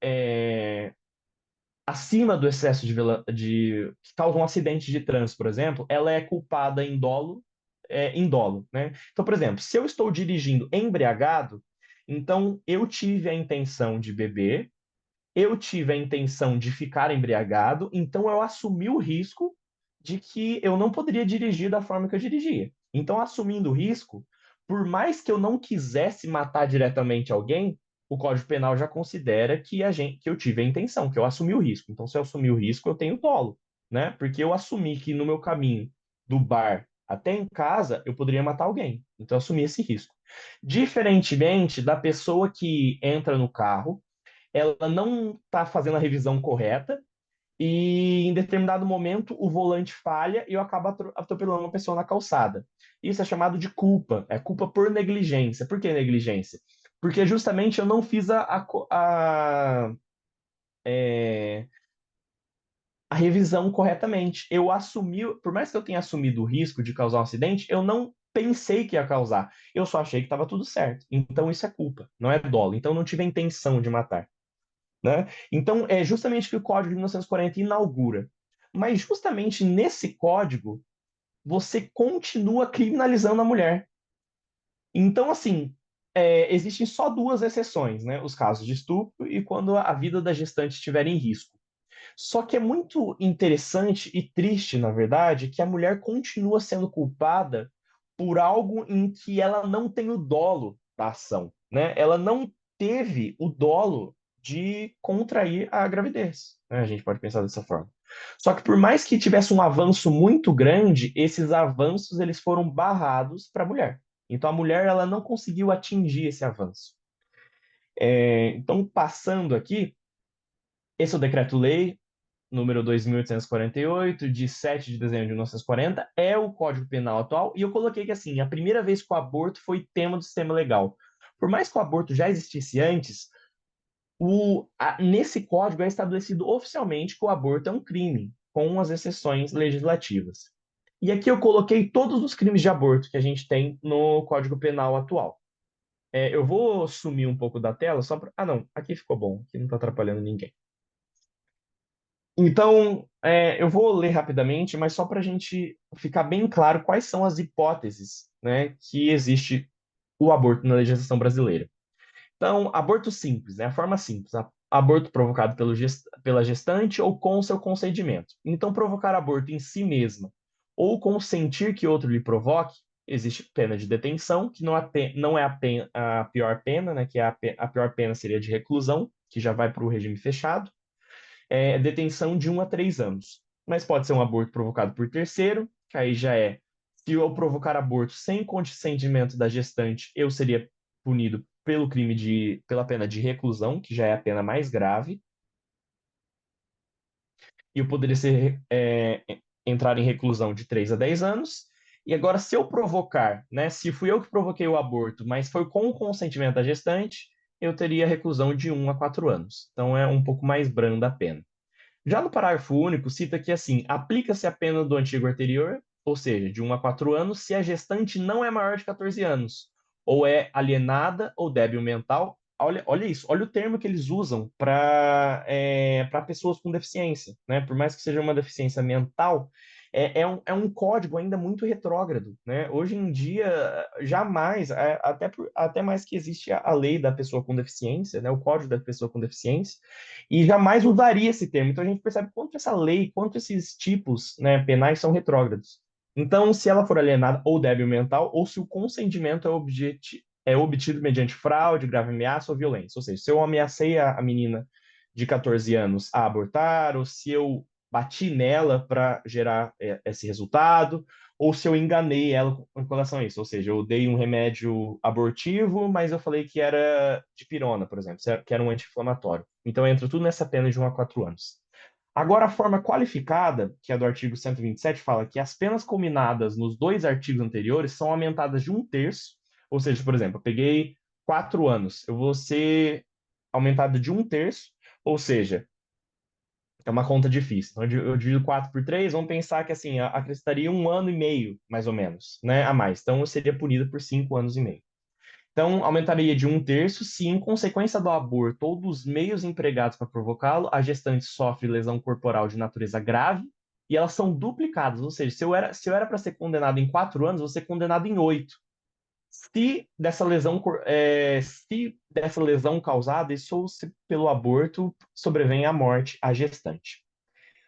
acima do excesso que causa um acidente de trânsito, por exemplo, ela é culpada em dolo, né? Então, por exemplo, se eu estou dirigindo embriagado, então eu tive a intenção de beber, eu tive a intenção de ficar embriagado, então eu assumi o risco de que eu não poderia dirigir da forma que eu dirigia. Então, assumindo o risco, por mais que eu não quisesse matar diretamente alguém, o Código Penal já considera que eu tive a intenção, que eu assumi o risco. Então, se eu assumi o risco, eu tenho dolo, né? Porque eu assumi que no meu caminho do bar até em casa eu poderia matar alguém. Então, eu assumi esse risco. Diferentemente da pessoa que entra no carro, ela não está fazendo a revisão correta e em determinado momento o volante falha e eu acabo atropelando uma pessoa na calçada. Isso é chamado de culpa, é culpa por negligência. Por que negligência? Porque justamente eu não fiz a revisão corretamente. Eu assumi, por mais que eu tenha assumido o risco de causar um acidente, eu não pensei que ia causar. Eu só achei que estava tudo certo. Então isso é culpa, não é dolo. Então eu não tive a intenção de matar. Né? Então, é justamente o que o Código de 1940 inaugura. Mas justamente nesse código, você continua criminalizando a mulher. Então, assim, existem só duas exceções, né? Os casos de estupro e quando a vida da gestante estiver em risco. Só que é muito interessante e triste, na verdade, que a mulher continua sendo culpada por algo em que ela não tem o dolo da ação, né? Ela não teve o dolo de contrair a gravidez, né? A gente pode pensar dessa forma. Só que por mais que tivesse um avanço muito grande, esses avanços eles foram barrados para a mulher. Então a mulher ela não conseguiu atingir esse avanço. Então passando aqui, esse é o decreto-lei número 2.848, de 7 de dezembro de 1940, é o Código Penal atual, e eu coloquei que, assim, a primeira vez que o aborto foi tema do sistema legal. Por mais que o aborto já existisse antes, nesse código é estabelecido oficialmente que o aborto é um crime, com as exceções legislativas. E aqui eu coloquei todos os crimes de aborto que a gente tem no Código Penal atual. Eu vou sumir um pouco da tela só para. Ah, não, aqui ficou bom, aqui não está atrapalhando ninguém. Então, eu vou ler rapidamente, mas só para a gente ficar bem claro quais são as hipóteses, né, que existe o aborto na legislação brasileira. Então, aborto simples, né, a forma simples, aborto provocado pela gestante ou com seu consentimento. Então, provocar aborto em si mesma ou consentir que outro lhe provoque, existe pena de detenção, que não é a pior pena, né, que a pior pena seria de reclusão, que já vai para o regime fechado, detenção de 1 a 3 anos. Mas pode ser um aborto provocado por terceiro, que aí já é, se eu provocar aborto sem consentimento da gestante, eu seria punido pela pena de reclusão, que já é a pena mais grave, e eu poderia entrar em reclusão de 3 a 10 anos. E agora, se eu provocar, né, se fui eu que provoquei o aborto, mas foi com o consentimento da gestante, eu teria reclusão de 1 a 4 anos. Então é um pouco mais branda a pena. Já no parágrafo único, cita que, assim, aplica-se a pena do antigo anterior, ou seja, de 1 a 4 anos, se a gestante não é maior de 14 anos, ou é alienada ou débil mental. Olha isso, olha o termo que eles usam para pessoas com deficiência, né? Por mais que seja uma deficiência mental, é um código ainda muito retrógrado, né? Hoje em dia, jamais, até mais que existe a lei da pessoa com deficiência, né? O código da pessoa com deficiência, e jamais usaria esse termo. Então a gente percebe quanto essa lei, quanto esses tipos, né, penais são retrógrados. Então, se ela for alienada ou débil mental, ou se o consentimento é obtido mediante fraude, grave ameaça ou violência. Ou seja, se eu ameacei a menina de 14 anos a abortar, ou se eu bati nela para gerar esse resultado, ou se eu enganei ela com relação a isso. Ou seja, eu dei um remédio abortivo, mas eu falei que era dipirona, por exemplo, que era um anti-inflamatório. Então entra tudo nessa pena de 1 a 4 anos. Agora, a forma qualificada, que é do artigo 127, fala que as penas combinadas nos dois artigos anteriores são aumentadas de um terço, ou seja, por exemplo, eu peguei 4 anos, eu vou ser aumentado de um terço, ou seja, é uma conta difícil. Então, eu divido 4 por 3, vamos pensar que assim, acrescentaria 1 ano e meio, mais ou menos, né, a mais. Então, eu seria punido por 5 anos e meio. Então, aumentaria de um terço se, em consequência do aborto ou dos meios empregados para provocá-lo, a gestante sofre lesão corporal de natureza grave e elas são duplicadas. Ou seja, se eu era para ser condenado em 4 anos, vou ser condenado em 8. Se dessa lesão causada, isso ou se pelo aborto sobrevém a morte à gestante.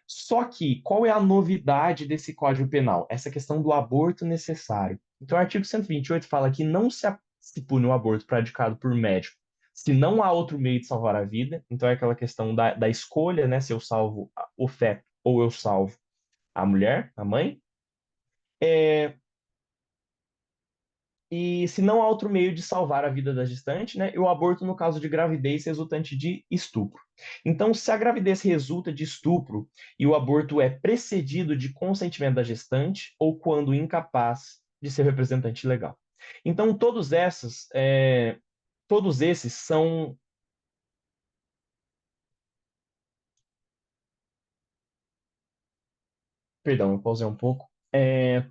Só que, qual é a novidade desse Código Penal? Essa questão do aborto necessário. Então, o artigo 128 fala que não se pune o aborto praticado por médico se não há outro meio de salvar a vida. Então, é aquela questão da escolha, né? Se eu salvo o feto ou eu salvo a mulher, a mãe. É, e se não há outro meio de salvar a vida da gestante, né? E o aborto no caso de gravidez resultante de estupro. Então, se a gravidez resulta de estupro e o aborto é precedido de consentimento da gestante ou quando incapaz de ser representante legal. Então, todos esses são. Perdão, eu pausei um pouco.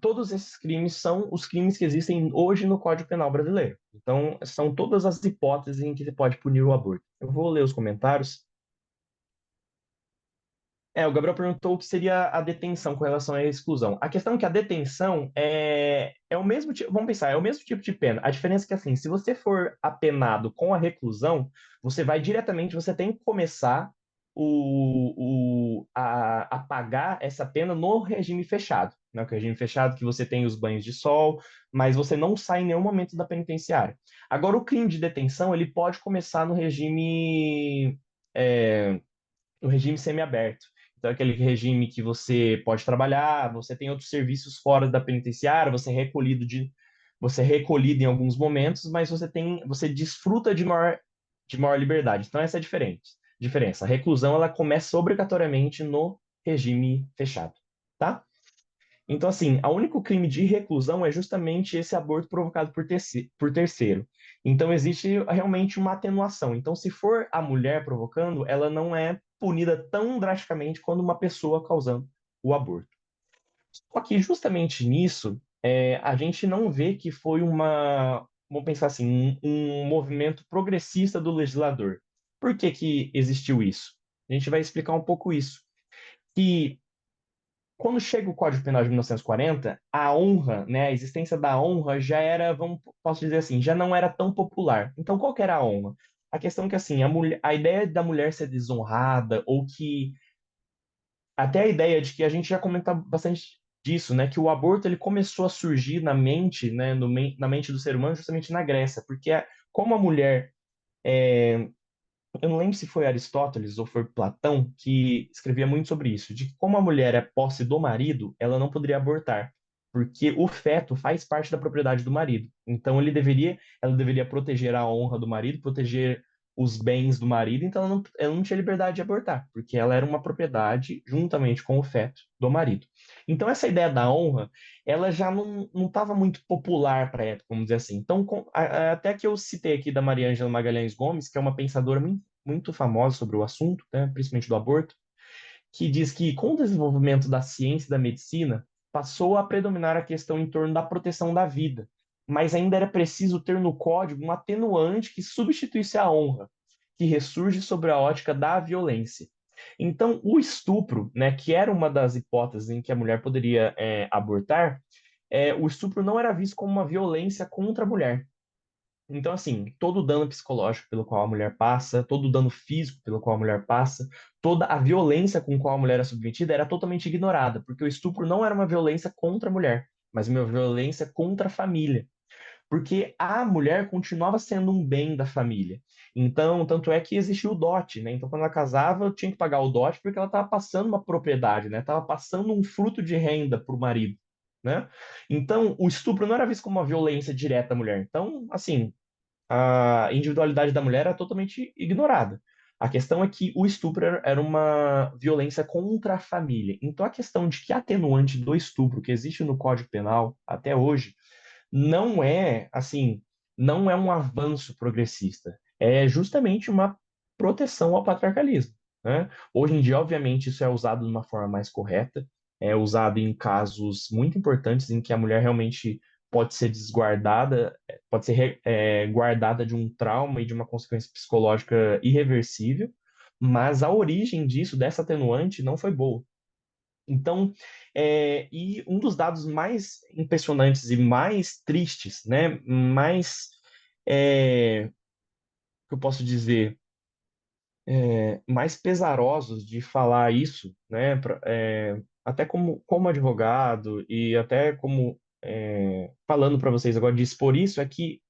Todos esses crimes são os crimes que existem hoje no Código Penal brasileiro. Então, são todas as hipóteses em que se pode punir o aborto. Eu vou ler os comentários. O Gabriel perguntou o que seria a detenção com relação à exclusão. A questão é que a detenção é o mesmo tipo, vamos pensar, é o mesmo tipo de pena. A diferença é que, assim, se você for apenado com a reclusão, você tem que começar a pagar essa pena no regime fechado. Né? Que é o regime fechado que você tem os banhos de sol, mas você não sai em nenhum momento da penitenciária. Agora, o crime de detenção, ele pode começar é, no regime semiaberto. Então, é aquele regime que você pode trabalhar, você tem outros serviços fora da penitenciária, você é recolhido em alguns momentos, mas você desfruta de maior liberdade. Então, essa é a diferença. A reclusão, ela começa obrigatoriamente no regime fechado, tá? Então, assim, o único crime de reclusão é justamente esse aborto provocado por terceiro. Então, existe realmente uma atenuação. Então, se for a mulher provocando, ela não é punida tão drasticamente quanto uma pessoa causando o aborto. Só que justamente nisso, a gente não vê que foi vamos pensar assim, um movimento progressista do legislador. Por que que existiu isso? A gente vai explicar um pouco isso. Que quando chega o Código Penal de 1940, a honra, né, a existência da honra já era, posso dizer assim, já não era tão popular. Então, qual que era a honra? A questão é que, assim, a ideia da mulher ser desonrada, ou que, até a ideia de que a gente já comenta bastante disso, né, que o aborto ele começou a surgir na mente, né, na mente do ser humano justamente na Grécia, porque como a mulher eu não lembro se foi Aristóteles ou foi Platão que escrevia muito sobre isso, de que como a mulher é posse do marido, ela não poderia abortar, porque o feto faz parte da propriedade do marido. Então ela deveria proteger a honra do marido, proteger os bens do marido, então ela não tinha liberdade de abortar, porque ela era uma propriedade juntamente com o feto do marido. Então essa ideia da honra, ela já não estava muito popular para a época, vamos dizer assim. Então, até que eu citei aqui da Maria Ângela Magalhães Gomes, que é uma pensadora muito famosa sobre o assunto, né, principalmente do aborto, que diz que com o desenvolvimento da ciência e da medicina, passou a predominar a questão em torno da proteção da vida, mas ainda era preciso ter no código um atenuante que substituísse a honra, que ressurge sobre a ótica da violência. Então, o estupro, né, que era uma das hipóteses em que a mulher poderia abortar, o estupro não era visto como uma violência contra a mulher, então, assim, todo o dano psicológico pelo qual a mulher passa, todo o dano físico pelo qual a mulher passa, toda a violência com qual a mulher é submetida era totalmente ignorada, porque o estupro não era uma violência contra a mulher, mas uma violência contra a família, porque a mulher continuava sendo um bem da família. Então, tanto é que existiu o dote, né? Então, quando ela casava, tinha que pagar o dote porque ela estava passando uma propriedade, né? Estava passando um fruto de renda para o marido, né? Então, o estupro não era visto como uma violência direta à mulher. Então, assim, a individualidade da mulher era totalmente ignorada. A questão é que o estupro era uma violência contra a família. Então, a questão de que a atenuante do estupro que existe no Código Penal até hoje não é, assim, não é um avanço progressista. É justamente uma proteção ao patriarcalismo, né? Hoje em dia, obviamente, isso é usado de uma forma mais correta, é usado em casos muito importantes em que a mulher realmente pode ser desguardada, pode ser guardada de um trauma e de uma consequência psicológica irreversível, mas a origem disso, dessa atenuante, não foi boa. Então, e um dos dados mais impressionantes e mais tristes, né, mais, que eu posso dizer, mais pesarosos de falar isso, né, até como advogado e até como falando para vocês agora de expor isso, é que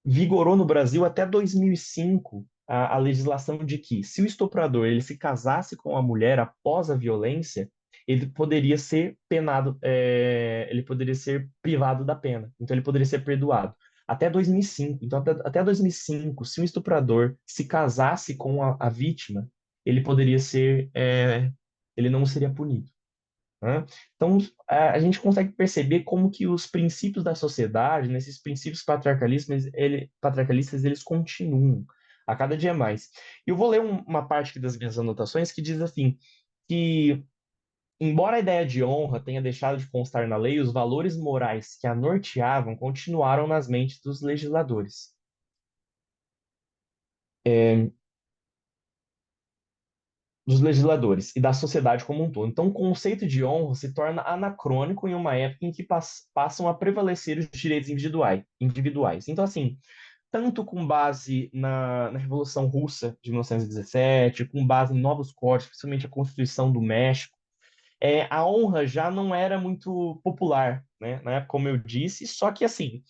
vigorou no Brasil até 2005 a legislação de que, se o estuprador ele se casasse com a mulher após a violência, ele poderia ser penado, ele poderia ser privado da pena. Então, ele poderia ser perdoado. Até 2005. Então, até 2005, se um estuprador se casasse com a vítima, ele poderia ser, ele não seria punido, né? Então, a gente consegue perceber como que os princípios da sociedade, nesses princípios patriarcalistas, eles continuam a cada dia mais. Eu vou ler uma parte aqui das minhas anotações que diz assim, que, embora a ideia de honra tenha deixado de constar na lei, os valores morais que a norteavam continuaram nas mentes dos legisladores. Dos legisladores e da sociedade como um todo. Então, o conceito de honra se torna anacrônico em uma época em que passam a prevalecer os direitos individuais. Então, assim, tanto com base na Revolução Russa de 1917, com base em novos códigos, principalmente a Constituição do México, a honra já não era muito popular, né, como eu disse, só que, assim,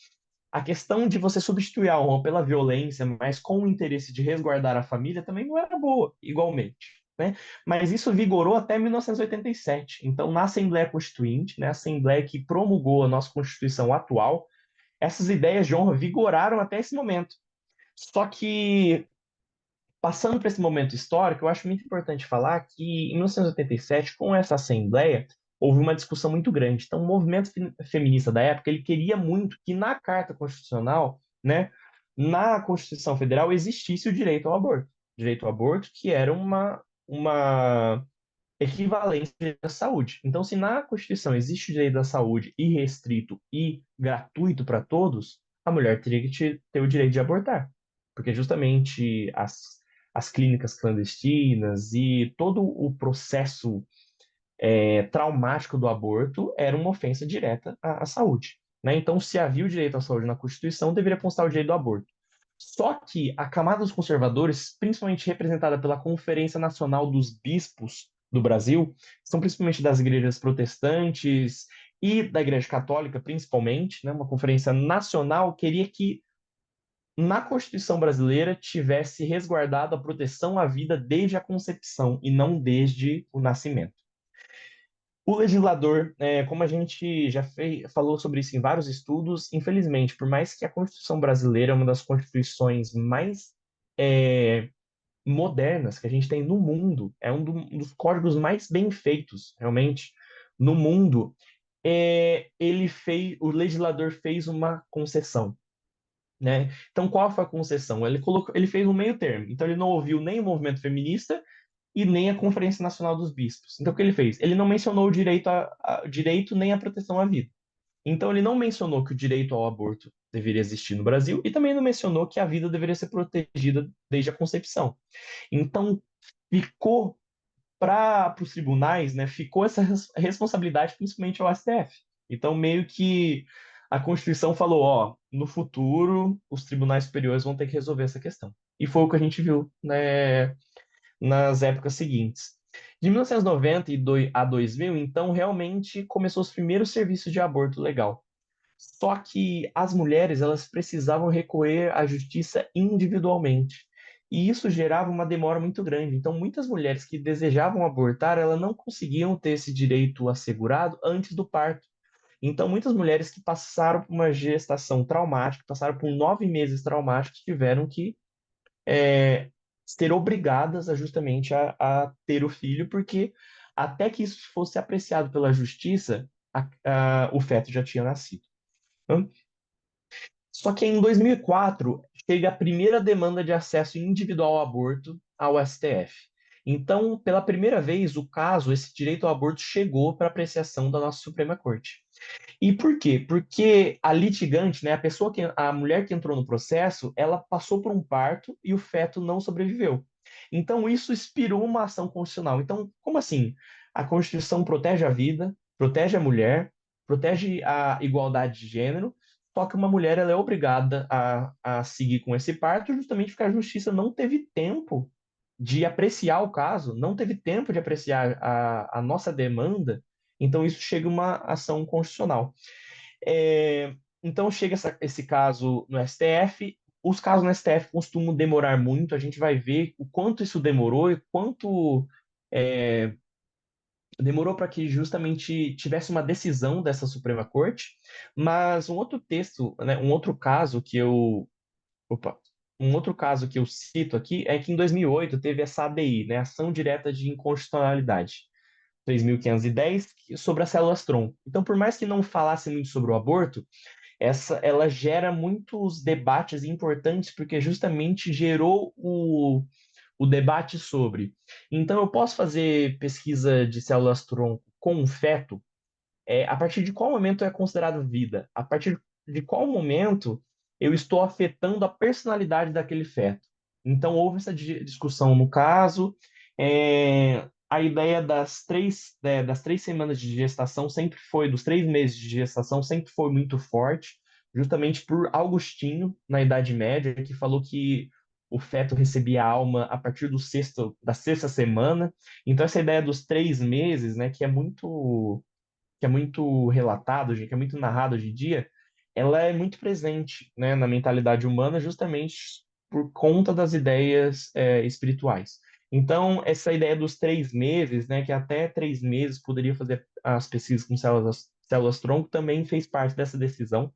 a questão de você substituir a honra pela violência, mas com o interesse de resguardar a família, também não era boa, igualmente, né? Mas isso vigorou até 1987. Então, na Assembleia Constituinte, né, a Assembleia que promulgou a nossa Constituição atual, essas ideias de honra vigoraram até esse momento. Só que, passando para esse momento histórico, eu acho muito importante falar que, em 1987, com essa Assembleia, houve uma discussão muito grande. Então, o movimento feminista da época, ele queria muito que na Carta Constitucional, né, na Constituição Federal, existisse o direito ao aborto. Direito ao aborto, que era uma equivalência à saúde. Então, se na Constituição existe o direito à saúde irrestrito e gratuito para todos, a mulher teria que ter o direito de abortar. Porque justamente as clínicas clandestinas e todo o processo traumático do aborto era uma ofensa direta à saúde, né? Então, se havia o direito à saúde na Constituição, deveria constar o direito do aborto. Só que a camada dos conservadores, principalmente representada pela Conferência Nacional dos Bispos do Brasil, são principalmente das igrejas protestantes e da Igreja Católica, principalmente, né? Uma conferência nacional queria que na Constituição brasileira tivesse resguardado a proteção à vida desde a concepção e não desde o nascimento. O legislador, como a gente já falou sobre isso em vários estudos, infelizmente, por mais que a Constituição brasileira é uma das constituições mais modernas que a gente tem no mundo, é um dos códigos mais bem feitos, realmente, no mundo, o legislador fez uma concessão, né? Então, qual foi a concessão? Ele fez um meio termo. Então, ele não ouviu nem o movimento feminista e nem a Conferência Nacional dos Bispos. Então, o que ele fez? Ele não mencionou o direito nem a proteção à vida. Então, ele não mencionou que o direito ao aborto deveria existir no Brasil e também não mencionou que a vida deveria ser protegida desde a concepção. Então, ficou para os tribunais, né, ficou essa responsabilidade principalmente ao STF. Então, meio que a Constituição falou, ó, no futuro os tribunais superiores vão ter que resolver essa questão. E foi o que a gente viu, né, nas épocas seguintes. De 1990 a 2000, então, realmente começou os primeiros serviços de aborto legal. Só que as mulheres, elas precisavam recorrer à justiça individualmente. E isso gerava uma demora muito grande. Então, muitas mulheres que desejavam abortar, elas não conseguiam ter esse direito assegurado antes do parto. Então, muitas mulheres que passaram por uma gestação traumática, passaram por 9 meses traumáticos, tiveram que ser obrigadas a justamente a ter o filho, porque até que isso fosse apreciado pela justiça, o feto já tinha nascido. Né? Só que em 2004 chega a primeira demanda de acesso individual ao aborto ao STF. Então, pela primeira vez, o caso, esse direito ao aborto chegou para apreciação da nossa Suprema Corte. E por quê? Porque a litigante, né, a mulher que entrou no processo, ela passou por um parto e o feto não sobreviveu. Então isso inspirou uma ação constitucional. Então, como assim? A Constituição protege a vida, protege a mulher, protege a igualdade de gênero, só que uma mulher ela é obrigada a seguir com esse parto justamente porque a justiça não teve tempo de apreciar o caso, não teve tempo de apreciar a nossa demanda, então isso chega uma ação constitucional. É, então chega esse caso no STF. Os casos no STF costumam demorar muito. A gente vai ver o quanto isso demorou e quanto é, demorou para que justamente tivesse uma decisão dessa Suprema Corte. Mas um outro texto, né, opa, um outro caso que eu cito aqui é que em 2008 teve essa ADI, né, Ação Direta de Inconstitucionalidade. 3.510 sobre as células-tronco. Então, por mais que não falasse muito sobre o aborto, ela gera muitos debates importantes, porque justamente gerou o debate sobre. Então, eu posso fazer pesquisa de células-tronco com um feto? A partir de qual momento é considerado vida? A partir de qual momento eu estou afetando a personalidade daquele feto? Então, houve essa discussão no caso. A ideia das 3 semanas de gestação sempre foi, dos 3 meses de gestação, sempre foi muito forte, justamente por Augustinho, na Idade Média, que falou que o feto recebia alma a partir da sexta semana. Então, essa ideia dos 3 meses, né, que é muito relatado, que é muito narrado hoje em dia, ela é muito presente, né, na mentalidade humana, justamente por conta das ideias espirituais. Então, essa ideia dos 3 meses, né, que até 3 meses poderia fazer as pesquisas com células-tronco, também fez parte dessa decisão,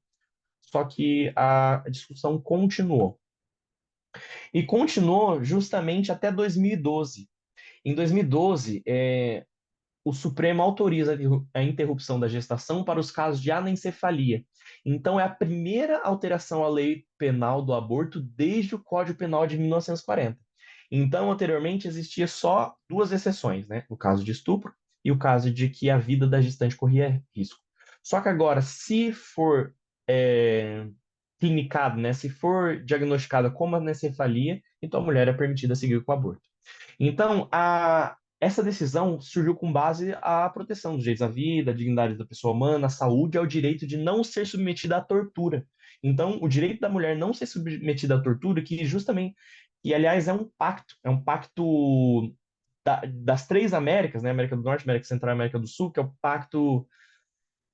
só que a discussão continuou. E continuou justamente até 2012. Em 2012, o Supremo autoriza a interrupção da gestação para os casos de anencefalia. Então, é a primeira alteração à lei penal do aborto desde o Código Penal de 1940. Então, anteriormente, existia só duas exceções, né? O caso de estupro e o caso de que a vida da gestante corria risco. Só que agora, se for clinicado, né? Se for diagnosticada como anencefalia, então a mulher é permitida seguir com o aborto. Então, essa decisão surgiu com base à proteção dos direitos à vida, à dignidade da pessoa humana, à saúde, ao direito de não ser submetida à tortura. Então, o direito da mulher não ser submetida à tortura, que justamente, e aliás é um pacto das 3 Américas, né? América do Norte, América Central e América do Sul, que é o pacto,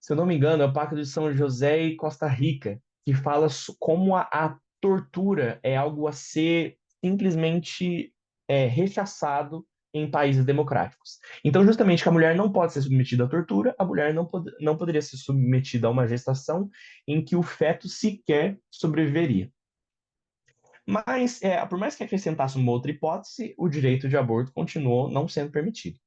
se eu não me engano, é o pacto de São José e Costa Rica, que fala como a tortura é algo a ser simplesmente rechaçado em países democráticos. Então, justamente que a mulher não pode ser submetida à tortura, a mulher não poderia ser submetida a uma gestação em que o feto sequer sobreviveria. Mas, por mais que acrescentasse uma outra hipótese, o direito de aborto continuou não sendo permitido.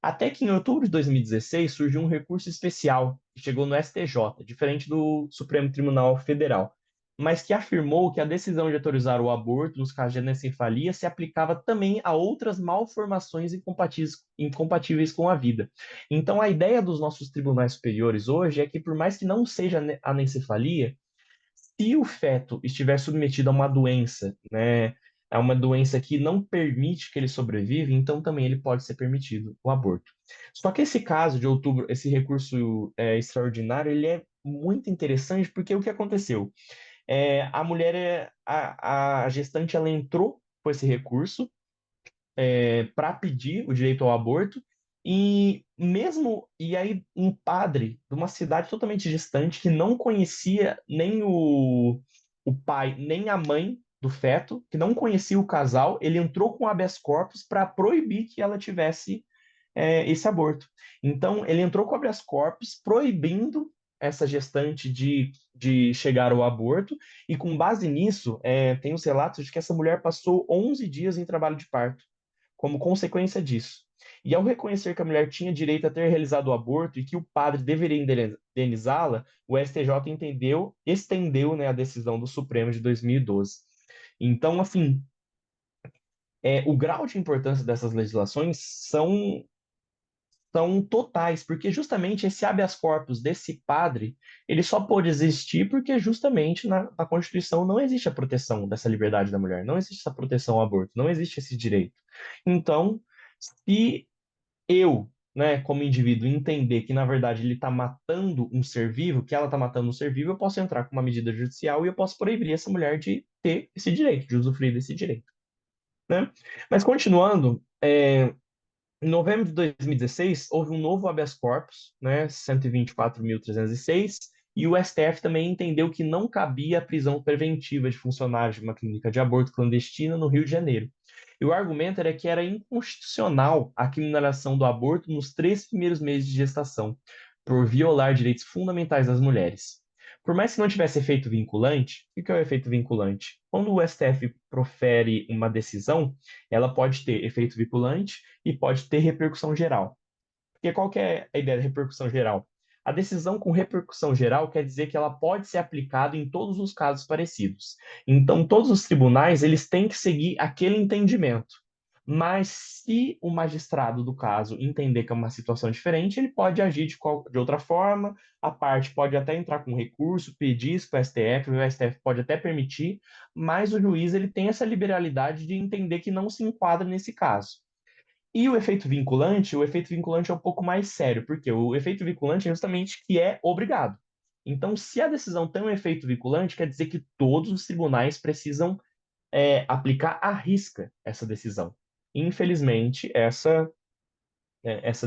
Até que em outubro de 2016 surgiu um recurso especial que chegou no STJ, diferente do Supremo Tribunal Federal, mas que afirmou que a decisão de autorizar o aborto nos casos de anencefalia se aplicava também a outras malformações incompatíveis com a vida. Então, a ideia dos nossos tribunais superiores hoje é que, por mais que não seja anencefalia, se o feto estiver submetido a uma doença, né, a uma doença que não permite que ele sobreviva, então também ele pode ser permitido o aborto. Só que esse caso de outubro, esse recurso extraordinário, ele é muito interessante porque o que aconteceu? A mulher, a gestante, ela entrou com esse recurso para pedir o direito ao aborto. E aí um padre de uma cidade totalmente distante que não conhecia nem o pai nem a mãe do feto, que não conhecia o casal, ele entrou com habeas corpus para proibir que ela tivesse esse aborto. Então ele entrou com habeas corpus proibindo essa gestante de chegar ao aborto, e com base nisso, tem os relatos de que essa mulher passou 11 dias em trabalho de parto, como consequência disso. E ao reconhecer que a mulher tinha direito a ter realizado o aborto e que o padre deveria indenizá-la, o STJ estendeu, né, a decisão do Supremo de 2012. Então, assim, o grau de importância dessas legislações são totais, porque justamente esse habeas corpus desse padre, ele só pôde existir porque justamente na Constituição não existe a proteção dessa liberdade da mulher, não existe essa proteção ao aborto, não existe esse direito. Então, se eu, né, como indivíduo, entender que, na verdade, ele está matando um ser vivo, que ela está matando um ser vivo, eu posso entrar com uma medida judicial e eu posso proibir essa mulher de ter esse direito, de usufruir desse direito, né? Mas continuando, em novembro de 2016, houve um novo habeas corpus, né, 124.306, e o STF também entendeu que não cabia a prisão preventiva de funcionários de uma clínica de aborto clandestina no Rio de Janeiro. E o argumento era que era inconstitucional a criminalização do aborto nos 3 primeiros meses de gestação, por violar direitos fundamentais das mulheres. Por mais que não tivesse efeito vinculante, o que é o efeito vinculante? Quando o STF profere uma decisão, ela pode ter efeito vinculante e pode ter repercussão geral. Porque qual que é a ideia da repercussão geral? A decisão com repercussão geral quer dizer que ela pode ser aplicada em todos os casos parecidos. Então, todos os tribunais, eles têm que seguir aquele entendimento. Mas se o magistrado do caso entender que é uma situação diferente, ele pode agir de outra forma, a parte pode até entrar com recurso, pedir isso para o STF, o STF pode até permitir, mas o juiz ele tem essa liberalidade de entender que não se enquadra nesse caso. E o efeito vinculante é um pouco mais sério, porque o efeito vinculante é justamente que é obrigado. Então, se a decisão tem um efeito vinculante, quer dizer que todos os tribunais precisam aplicar à risca essa decisão. Infelizmente, essa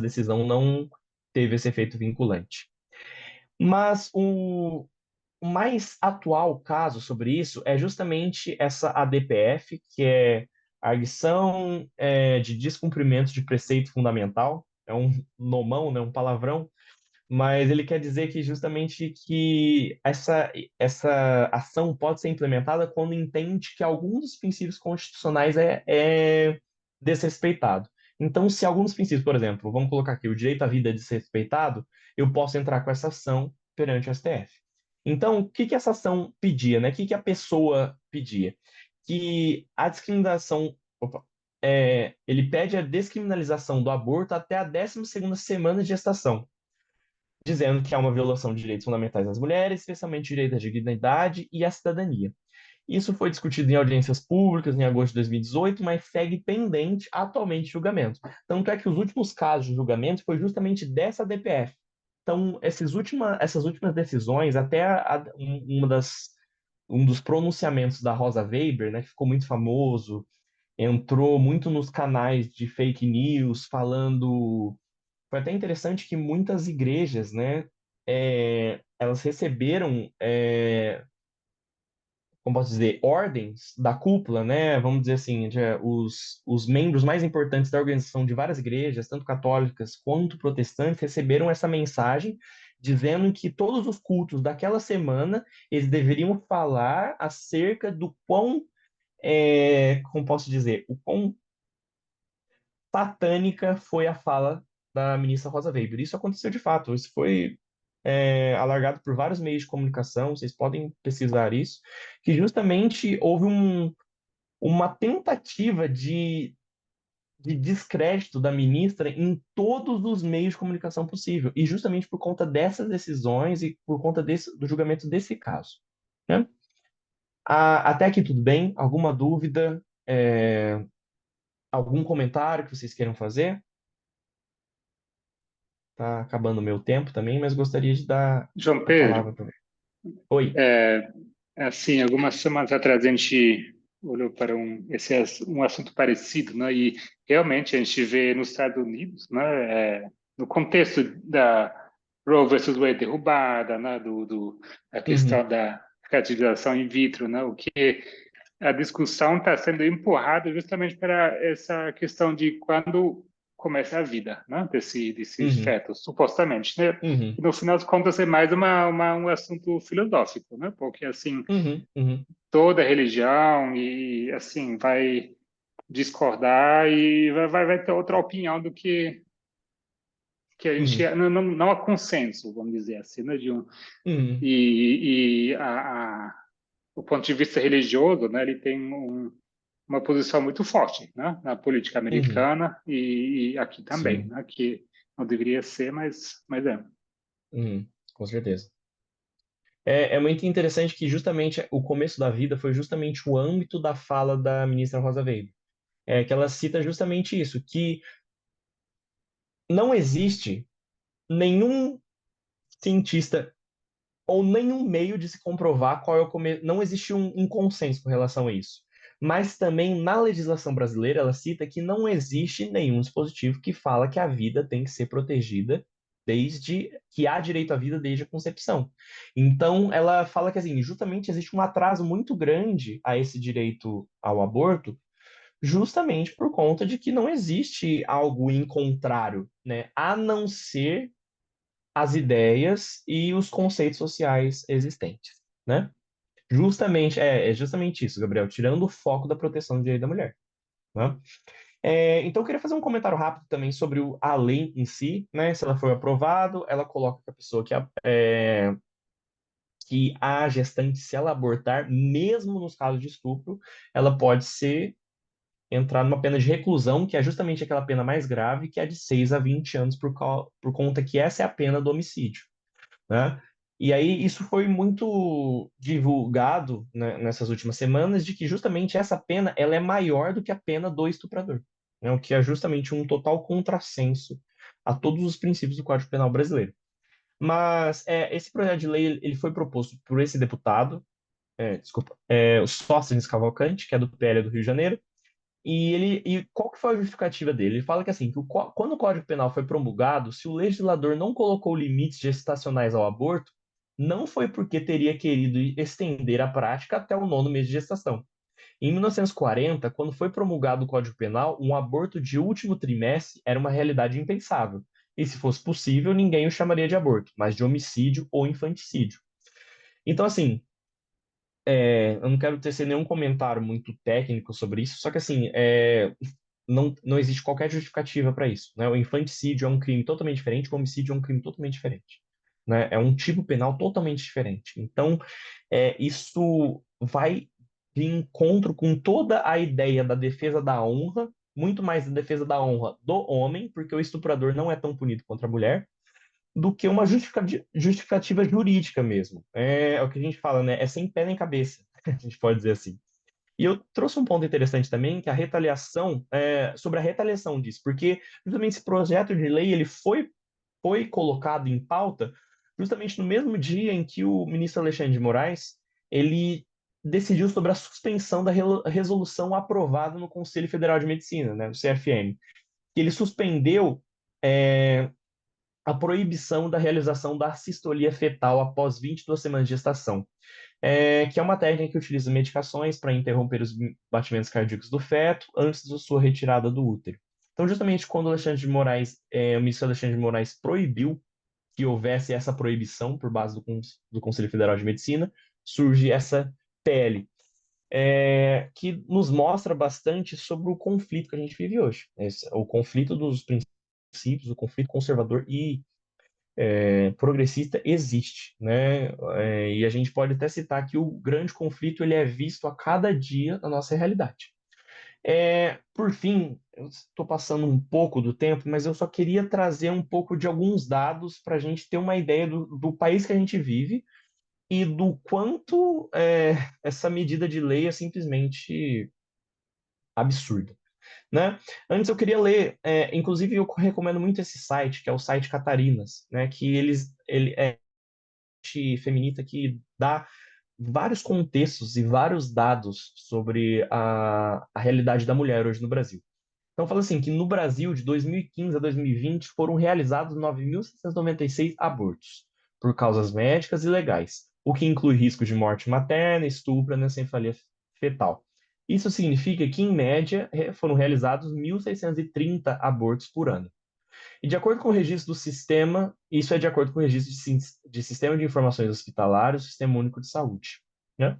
decisão não teve esse efeito vinculante. Mas o mais atual caso sobre isso é justamente essa ADPF, que é a Arguição de Descumprimento de Preceito Fundamental. É um nomão, né, um palavrão, mas ele quer dizer que justamente que essa ação pode ser implementada quando entende que algum dos princípios constitucionais é desrespeitado. Então, se alguns princípios, por exemplo, vamos colocar aqui, o direito à vida é desrespeitado, eu posso entrar com essa ação perante o STF. Então, o que que essa ação pedia, né? O que que a pessoa pedia? Que a descriminalização, opa, ele pede a descriminalização do aborto até a 12ª semana de gestação, dizendo que há uma violação de direitos fundamentais das mulheres, especialmente o direito à dignidade e à cidadania. Isso foi discutido em audiências públicas em agosto de 2018, mas segue pendente atualmente de julgamento. Tanto é que os últimos casos de julgamento foi justamente dessa DPF. Então, essas últimas decisões, até um dos pronunciamentos da Rosa Weber, né, que ficou muito famoso, entrou muito nos canais de fake news, falando. Foi até interessante que muitas igrejas, né, elas receberam, como posso dizer, ordens da cúpula, né, vamos dizer assim, os membros mais importantes da organização de várias igrejas, tanto católicas quanto protestantes, receberam essa mensagem dizendo que todos os cultos daquela semana eles deveriam falar acerca do quão, como posso dizer, o quão satânica foi a fala da ministra Rosa Weber. Isso aconteceu de fato, isso foi alargado por vários meios de comunicação, vocês podem pesquisar isso, que justamente houve uma tentativa de descrédito da ministra em todos os meios de comunicação possível, e justamente por conta dessas decisões e por conta do julgamento desse caso, né? Até aqui tudo bem? Alguma dúvida? Algum comentário que vocês queiram fazer? Tá acabando o meu tempo também, mas gostaria de dar João a palavra Pedro, para. Oi. é, assim, algumas semanas atrás a gente olhou para um assunto parecido, né? E realmente a gente vê nos Estados Unidos, né? No contexto da Roe versus Wade derrubada, né? A Uhum. questão da fertilização in vitro, né? O que a discussão está sendo empurrada justamente para essa questão de começa a vida, né? Desse Uhum, feto, supostamente, né? E uhum, no final das contas é mais um assunto filosófico, né? Porque, assim, uhum, uhum, toda religião e, assim, vai discordar e vai ter outra opinião do que a gente... uhum, Não há consenso, vamos dizer assim, né? uhum, O ponto de vista religioso, né? Ele tem uma posição muito forte, né? Na política uhum, americana e aqui também, sim, né? Que não deveria ser, mas é. uhum, com certeza. É muito interessante que justamente o começo da vida foi justamente o âmbito da fala da ministra Rosa Weber. É que ela cita justamente isso, que não existe nenhum cientista ou nenhum meio de se comprovar qual é o começo. Não existe um consenso com relação a isso. Mas também na legislação brasileira, ela cita que não existe nenhum dispositivo que fala que a vida tem que ser protegida desde que há direito à vida desde a concepção. Então, ela fala que assim, justamente existe um atraso muito grande a esse direito ao aborto, justamente por conta de que não existe algo em contrário, né? A não ser as ideias e os conceitos sociais existentes, né? É justamente isso, Gabriel, tirando o foco da proteção do direito da mulher, né? Então, eu queria fazer um comentário rápido também sobre a lei em si, né? Se ela foi aprovada, ela coloca que a pessoa que a gestante, se ela abortar, mesmo nos casos de estupro, ela pode entrar numa pena de reclusão, que é justamente aquela pena mais grave, que é de 6 a 20 anos, por conta que essa é a pena do homicídio, né? E aí isso foi muito divulgado, né, nessas últimas semanas, de que justamente essa pena ela é maior do que a pena do estuprador, né? O que é justamente um total contrassenso a todos os princípios do Código Penal brasileiro. Mas esse projeto de lei ele foi proposto por esse deputado, desculpa, o Sóstenes Cavalcante, que é do PL do Rio de Janeiro, e qual que foi a justificativa dele? Ele fala que assim, quando o Código Penal foi promulgado, se o legislador não colocou limites gestacionais ao aborto, não foi porque teria querido estender a prática até o nono mês de gestação. Em 1940, quando foi promulgado o Código Penal, um aborto de último trimestre era uma realidade impensável. E se fosse possível, ninguém o chamaria de aborto, mas de homicídio ou infanticídio. Então, assim, eu não quero tecer nenhum comentário muito técnico sobre isso, só que assim, não existe qualquer justificativa para isso, né? O infanticídio é um crime totalmente diferente, o homicídio é um crime totalmente diferente, né? É um tipo penal totalmente diferente. Então, isso vai de encontro com toda a ideia da defesa da honra, muito mais da defesa da honra do homem, porque o estuprador não é tão punido contra a mulher, do que uma justificativa jurídica mesmo. É o que a gente fala, né? É sem pé nem cabeça, a gente pode dizer assim. E eu trouxe um ponto interessante também, que a retaliação, sobre a retaliação disso, porque justamente esse projeto de lei ele foi colocado em pauta justamente no mesmo dia em que o ministro Alexandre de Moraes ele decidiu sobre a suspensão da resolução aprovada no Conselho Federal de Medicina, né, o CFM, que ele suspendeu a proibição da realização da sistolia fetal após 22 semanas de gestação, que é uma técnica que utiliza medicações para interromper os batimentos cardíacos do feto antes da sua retirada do útero. Então, justamente quando o ministro Alexandre de Moraes proibiu que houvesse essa proibição por base do Conselho Federal de Medicina, surge essa PL, que nos mostra bastante sobre o conflito que a gente vive hoje. O conflito dos princípios, o conflito conservador e progressista existe, né? E a gente pode até citar que o grande conflito ele é visto a cada dia na nossa realidade. Por fim, eu estou passando um pouco do tempo, mas eu só queria trazer um pouco de alguns dados para a gente ter uma ideia do país que a gente vive e do quanto essa medida de lei é simplesmente absurda, né? Antes eu queria ler, inclusive eu recomendo muito esse site, que é o site Catarinas, né? Que ele é feminista que dá vários contextos e vários dados sobre a realidade da mulher hoje no Brasil. Então, fala assim, que no Brasil, de 2015 a 2020, foram realizados 9.696 abortos, por causas médicas e legais, o que inclui risco de morte materna, estupro e anencefalia fetal. Isso significa que, em média, foram realizados 1.630 abortos por ano. E de acordo com o registro do sistema, isso é de acordo com o registro de Sistema de Informações Hospitalários, Sistema Único de Saúde, né?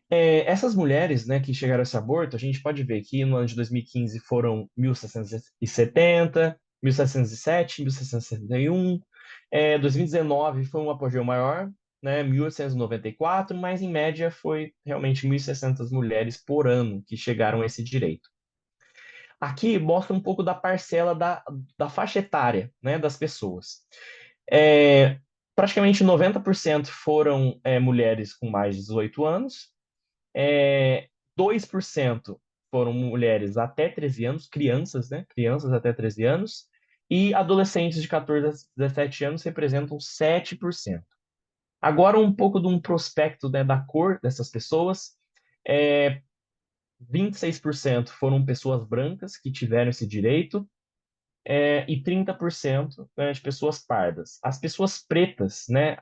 Essas mulheres, né, que chegaram a esse aborto, a gente pode ver que no ano de 2015 foram 1.670, 1.707, 1.661. 2019 foi um apogeu maior, né, 1.894, mas em média foi realmente 1.600 mulheres por ano que chegaram a esse direito. Aqui mostra um pouco da parcela da faixa etária, né, das pessoas. É, Praticamente 90% foram mulheres com mais de 18 anos, 2% foram mulheres até 13 anos, crianças, né? Crianças até 13 anos, e adolescentes de 14 a 17 anos representam 7%. Agora, um pouco de um prospecto, né, da cor dessas pessoas. É, 26% foram pessoas brancas que tiveram esse direito, e 30%, né, de pessoas pardas. As pessoas pretas, né,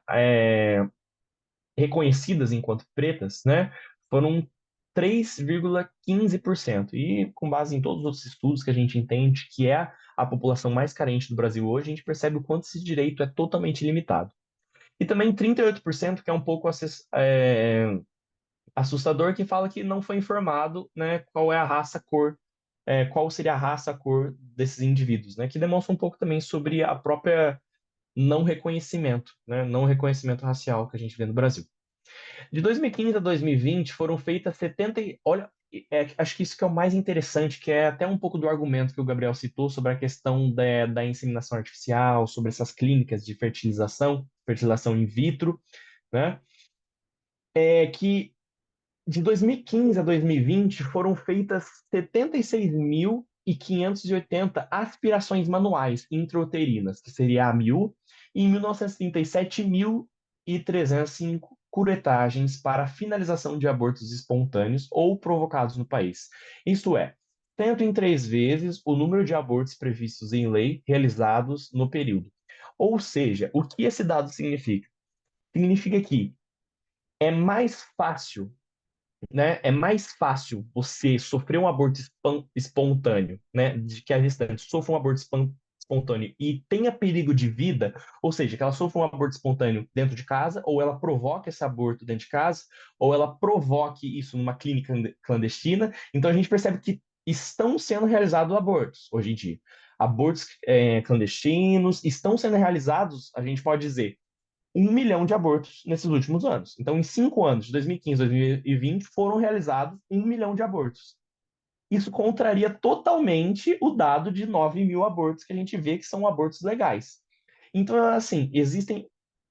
reconhecidas enquanto pretas, né, foram 3,15%. E com base em todos os outros estudos que a gente entende que é a população mais carente do Brasil hoje, a gente percebe o quanto esse direito é totalmente limitado. E também 38%, que é um pouco assustador, que fala que não foi informado, né, qual é a raça, cor, qual seria a raça, cor desses indivíduos, né, que demonstra um pouco também sobre a própria não reconhecimento, né, não reconhecimento racial que a gente vê no Brasil. De 2015 a 2020 foram feitas 70. Olha, acho que isso que é o mais interessante, que é até um pouco do argumento que o Gabriel citou sobre a questão da inseminação artificial, sobre essas clínicas de fertilização in vitro, né? Que de 2015 a 2020 foram feitas 76.580 aspirações manuais intrauterinas, que seria a mil, e em 1937, 1.305 curetagens para finalização de abortos espontâneos ou provocados no país. Isto é, 103 vezes o número de abortos previstos em lei realizados no período. Ou seja, o que esse dado significa? Significa que é mais fácil, né? É mais fácil você sofrer um aborto espontâneo, né? De que a gestante sofra um aborto espontâneo e tenha perigo de vida, ou seja, que ela sofra um aborto espontâneo dentro de casa, ou ela provoque esse aborto dentro de casa, ou ela provoque isso numa clínica clandestina. Então a gente percebe que estão sendo realizados abortos hoje em dia. Abortos clandestinos estão sendo realizados, a gente pode dizer, 1 milhão de abortos nesses últimos anos. Então, em 5 anos, de 2015 a 2020, foram realizados 1 milhão de abortos. Isso contraria totalmente o dado de 9 mil abortos que a gente vê que são abortos legais. Então, assim,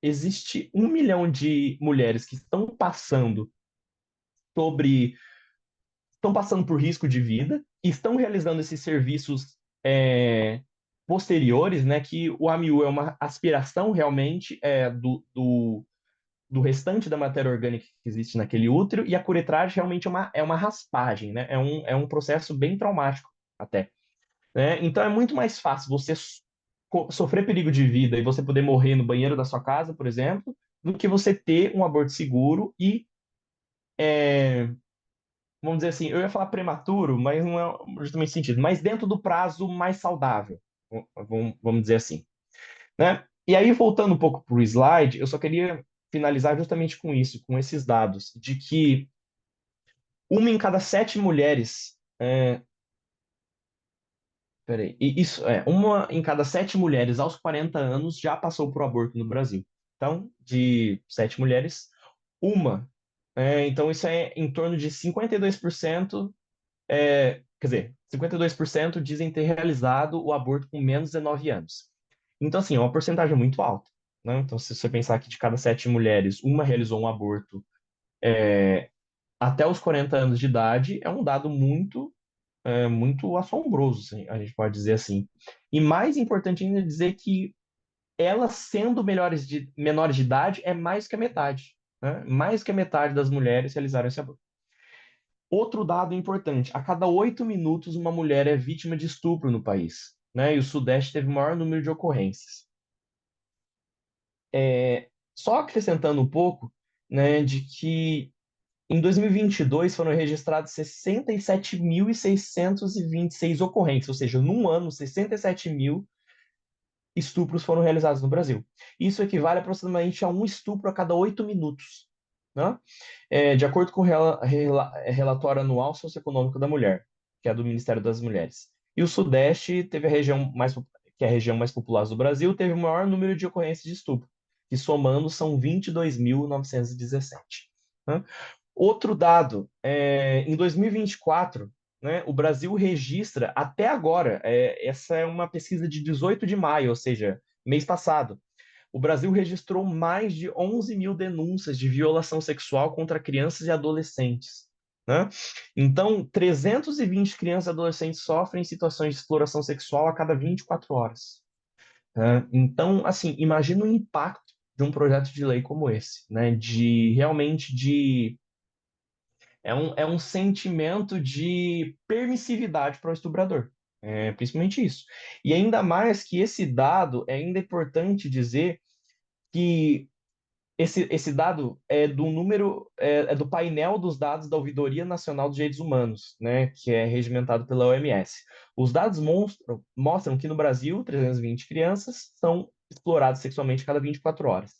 existe 1 milhão de mulheres que sobre, estão passando por risco de vida, e estão realizando esses serviços posteriores, né? Que o AMIU é uma aspiração realmente do restante da matéria orgânica que existe naquele útero, e a curetragem realmente é uma raspagem, né? É um processo bem traumático até, né? Então é muito mais fácil você sofrer perigo de vida e você poder morrer no banheiro da sua casa, por exemplo, do que você ter um aborto seguro e, vamos dizer assim, eu ia falar prematuro, mas não é justamente sentido, mas dentro do prazo mais saudável, vamos dizer assim, né? E aí, voltando um pouco para o slide, eu só queria finalizar justamente com isso, com esses dados, de que uma em cada 7 mulheres, peraí, uma em cada 7 mulheres aos 40 anos já passou por aborto no Brasil. Então, de 7 mulheres, uma. Então, isso é em torno de 52%, quer dizer, 52% dizem ter realizado o aborto com menos de 19 anos. Então, assim, é uma porcentagem muito alta, né? Então, se você pensar que de cada 7 mulheres, uma realizou um aborto até os 40 anos de idade, é um dado muito assombroso, assim, a gente pode dizer assim. E mais importante ainda é dizer que elas sendo menores de idade é mais que a metade, né? Mais que a metade das mulheres realizaram esse aborto. Outro dado importante: a cada 8 minutos uma mulher é vítima de estupro no país, né? E o Sudeste teve o maior número de ocorrências. Só acrescentando um pouco, né, de que Em 2022 foram registrados 67.626 ocorrências, ou seja, num ano, 67.000 estupros foram realizados no Brasil. Isso equivale aproximadamente a um estupro a cada 8 minutos, né? De acordo com o relatório anual socioeconômico da mulher, que é do Ministério das Mulheres. E o Sudeste teve a região mais, que é a região mais populosa do Brasil, teve o maior número de ocorrências de estupro, que somando são 22.917. Né? Outro dado, em 2024, né, o Brasil registra, até agora, essa é uma pesquisa de 18 de maio, ou seja, mês passado, o Brasil registrou mais de 11 mil denúncias de violação sexual contra crianças e adolescentes. Né? Então, 320 crianças e adolescentes sofrem situações de exploração sexual a cada 24 horas. Né? Então, assim, imagina o impacto de um projeto de lei como esse, né? De realmente de é um sentimento de permissividade para o estuprador. Principalmente isso. E ainda mais que esse dado, é ainda importante dizer que esse dado é do número, é do painel dos dados da Ouvidoria Nacional dos Direitos Humanos, né, que é regimentado pela OMS. Os dados mostram que no Brasil, 320 crianças são exploradas sexualmente a cada 24 horas.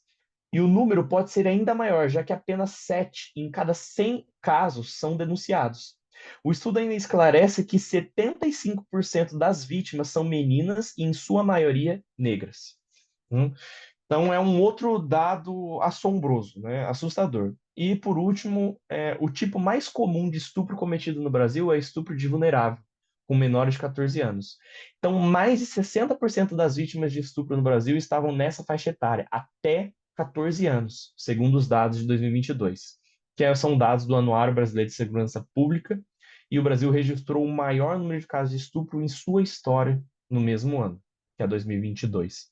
E o número pode ser ainda maior, já que apenas 7 em cada 100 casos são denunciados. O estudo ainda esclarece que 75% das vítimas são meninas e, em sua maioria, negras. Então, é um outro dado assombroso, né? Assustador. E, por último, o tipo mais comum de estupro cometido no Brasil é estupro de vulnerável, com menores de 14 anos. Então, mais de 60% das vítimas de estupro no Brasil estavam nessa faixa etária, até 14 anos, segundo os dados de 2022, são dados do Anuário Brasileiro de Segurança Pública, e o Brasil registrou o maior número de casos de estupro em sua história no mesmo ano, que é 2022.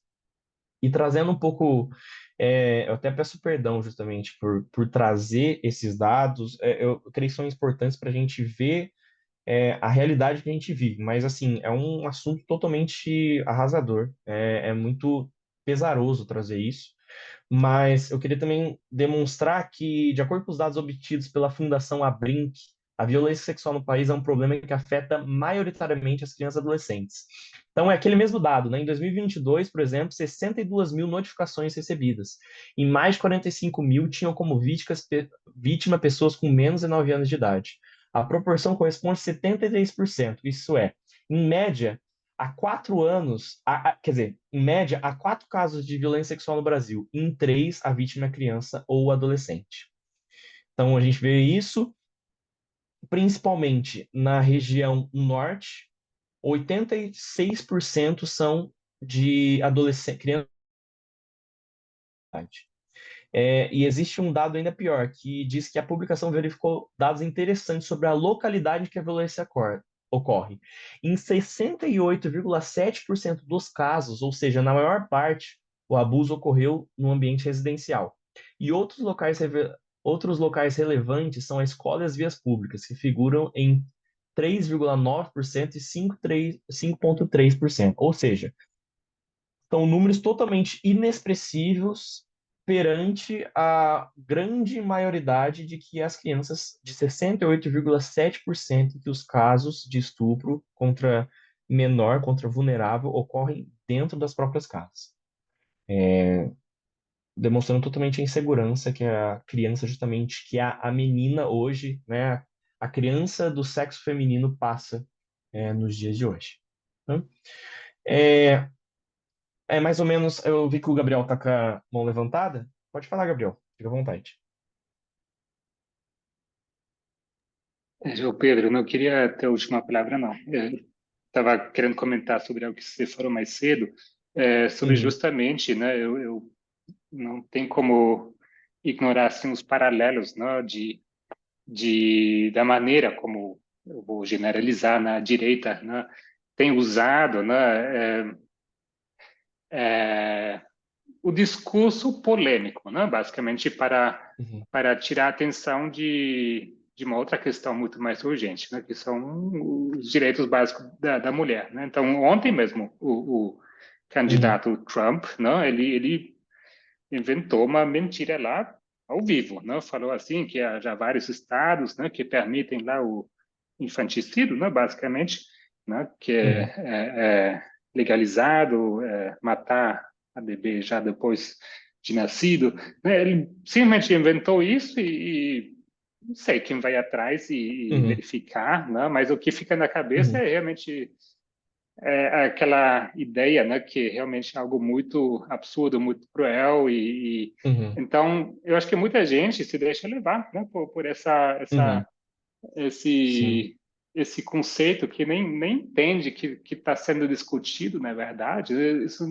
E trazendo um pouco, eu até peço perdão justamente por trazer esses dados, eu creio que são importantes para a gente ver a realidade que a gente vive, mas assim, é um assunto totalmente arrasador, é muito pesaroso trazer isso, mas eu queria também demonstrar que, de acordo com os dados obtidos pela Fundação Abrinq, a violência sexual no país é um problema que afeta maioritariamente as crianças e adolescentes. Então, é aquele mesmo dado, né? Em 2022, por exemplo, 62 mil notificações recebidas. E mais de 45 mil tinham como vítima pessoas com menos de 9 anos de idade. A proporção corresponde a 73%. Isso é, em média, há 4 anos, quer dizer, em média, há 4 casos de violência sexual no Brasil. Em 3, a vítima é criança ou adolescente. Então, a gente vê isso principalmente na região norte. 86% são de adolescente, criança. E existe um dado ainda pior, que diz que a publicação verificou dados interessantes sobre a localidade que a violência ocorre. Em 68,7% dos casos, ou seja, na maior parte, o abuso ocorreu no ambiente residencial. E outros locais relevantes são a escola e as vias públicas, que figuram em 3,9% e 5,3%. Ou seja, são números totalmente inexpressivos perante a grande maioridade de que as crianças, de 68,7% que os casos de estupro contra menor, contra vulnerável, ocorrem dentro das próprias casas, demonstrando totalmente a insegurança que a criança, justamente, que a menina hoje, né, a criança do sexo feminino passa nos dias de hoje. Né? É, mais ou menos, eu vi que o Gabriel tá com a mão levantada. Pode falar, Gabriel. Fica à vontade. João Pedro, não queria ter a última palavra, não. Estava querendo comentar sobre algo que você falou mais cedo, sobre Uhum, justamente, né, eu não tem como ignorar assim, os paralelos, né, da maneira como, eu vou generalizar, na direita, né, tem usado, né, o discurso polêmico, né, basicamente uhum, para tirar a atenção de uma outra questão muito mais urgente, né, que são os direitos básicos da mulher. Né? Então, ontem mesmo, o uhum, candidato Trump, né, ele inventou uma mentira lá, ao vivo, né? Falou assim que há já vários estados, né, que permitem lá o infanticídio, né, basicamente, né, que Uhum, é legalizado matar a bebê já depois de nascido, né? Ele simplesmente inventou isso e não sei quem vai atrás e uhum, verificar, né? Mas o que fica na cabeça uhum, é realmente aquela ideia, né, que realmente é algo muito absurdo, muito cruel uhum, então eu acho que muita gente se deixa levar, né, por uhum, sim, esse esse conceito que nem entende que está sendo discutido, na verdade. Isso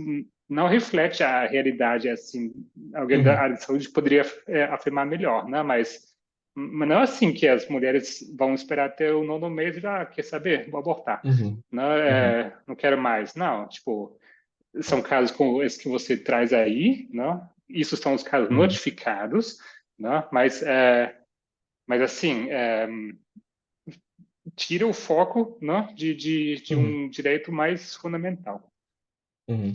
não reflete a realidade assim. Alguém da uhum, área de saúde poderia afirmar melhor, né? Mas não é assim que as mulheres vão esperar até o nono mês e já quer saber, vou abortar. uhum, Não, uhum, não quero mais. Não, tipo, são casos como esse que você traz aí, né? Isso são os casos uhum, notificados, né? Mas assim, tira o foco, né, de uhum, um direito mais fundamental. uhum.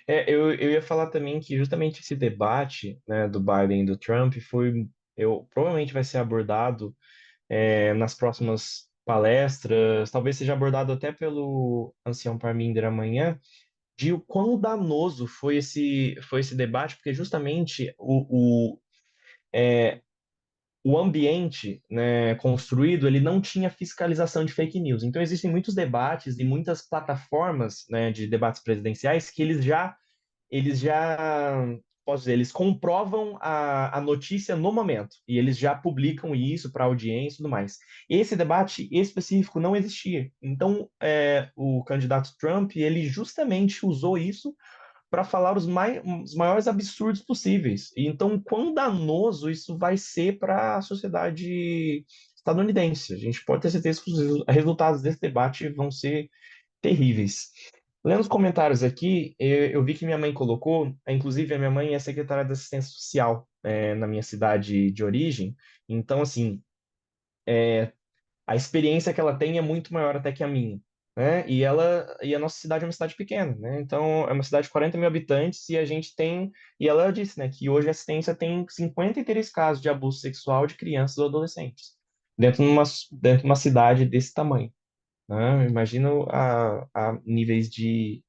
Eu ia falar também que justamente esse debate, né, do Biden e do Trump provavelmente vai ser abordado nas próximas palestras, talvez seja abordado até pelo Ancião Parminder amanhã, de o quão danoso foi esse debate, porque justamente o ambiente, né, construído, ele não tinha fiscalização de fake news. Então, existem muitos debates e muitas plataformas, né, de debates presidenciais que eles já, posso dizer, eles comprovam a notícia no momento e eles já publicam isso para a audiência e tudo mais. Esse debate específico não existia. Então, o candidato Trump, ele justamente usou isso para falar os maiores absurdos possíveis. E então, quão danoso isso vai ser para a sociedade estadunidense? A gente pode ter certeza que os resultados desse debate vão ser terríveis. Lendo os comentários aqui, eu vi que minha mãe colocou, inclusive a minha mãe é secretária de assistência social na minha cidade de origem, então, assim, a experiência que ela tem é muito maior até que a minha, né? E a nossa cidade é uma cidade pequena, né? Então, é uma cidade de 40 mil habitantes e a gente tem, e ela disse, né, que hoje a assistência tem 53 casos de abuso sexual de crianças ou adolescentes, dentro de uma cidade desse tamanho, né? Imagino a níveis de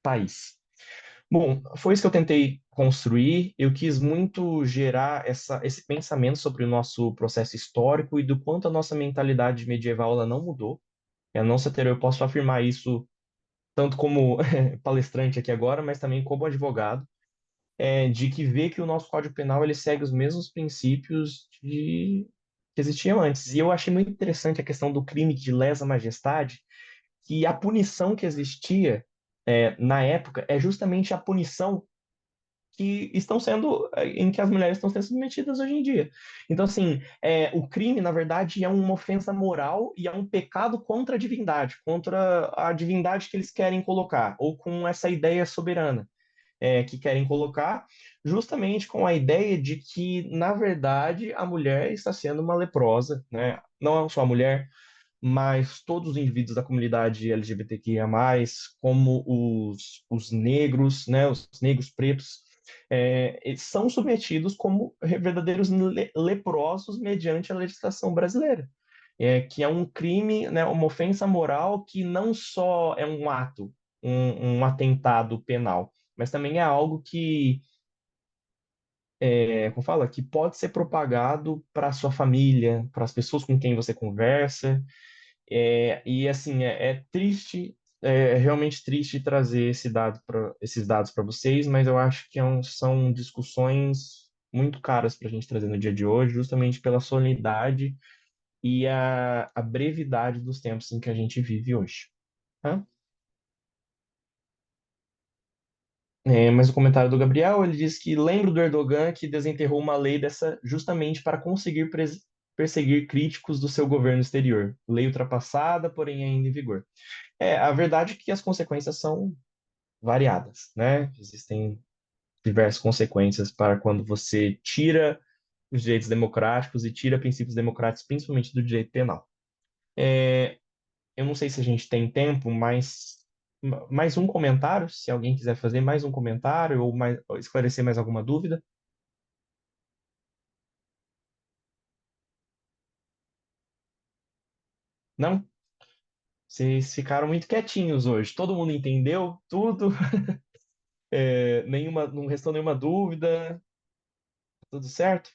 país. Bom, foi isso que eu tentei construir. Eu quis muito gerar esse pensamento sobre o nosso processo histórico e do quanto a nossa mentalidade medieval ela não mudou. Eu não sei, eu posso afirmar isso tanto como palestrante aqui agora, mas também como advogado, de que vê que o nosso Código Penal ele segue os mesmos princípios que existiam antes. E eu achei muito interessante a questão do crime de lesa majestade, que a punição que existia na época é justamente a punição em que as mulheres estão sendo submetidas hoje em dia. Então, assim, o crime, na verdade, é uma ofensa moral e é um pecado contra a divindade, contra a divindade que eles querem colocar, ou com essa ideia soberana que querem colocar, justamente com a ideia de que, na verdade, a mulher está sendo uma leprosa, né? Não só a mulher, mas todos os indivíduos da comunidade LGBTQIA+, como os negros, né, os negros pretos, eles são submetidos como verdadeiros leprosos mediante a legislação brasileira, que é um crime, né, uma ofensa moral que não só é um ato, um atentado penal, mas também é algo como fala, que pode ser propagado para sua família, para as pessoas com quem você conversa, e assim, é triste, é realmente triste trazer esses dados para vocês, mas eu acho que são discussões muito caras para a gente trazer no dia de hoje, justamente pela solenidade e a brevidade dos tempos em que a gente vive hoje. Tá? Mas o comentário do Gabriel, ele diz que lembra do Erdogan que desenterrou uma lei dessa justamente para conseguir perseguir críticos do seu governo exterior. Lei ultrapassada, porém ainda em vigor. A verdade é que as consequências são variadas, né? Existem diversas consequências para quando você tira os direitos democráticos e tira princípios democráticos, principalmente do direito penal. Eu não sei se a gente tem tempo, mas mais um comentário, se alguém quiser fazer mais um comentário ou esclarecer mais alguma dúvida. Não? Vocês ficaram muito quietinhos hoje. Todo mundo entendeu tudo? Não restou nenhuma dúvida? Tudo certo?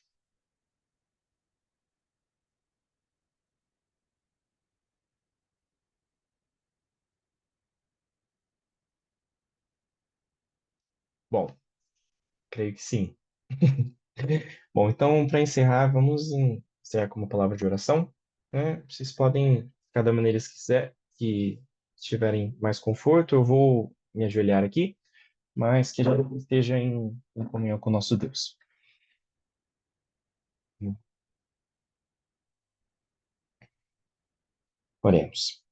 Bom, creio que sim. Bom, então, para encerrar, encerrar com uma palavra de oração, né? Vocês podem, cada maneira que tiverem mais conforto, eu vou me ajoelhar aqui, mas que a gente esteja em comunhão com o nosso Deus. Oremos.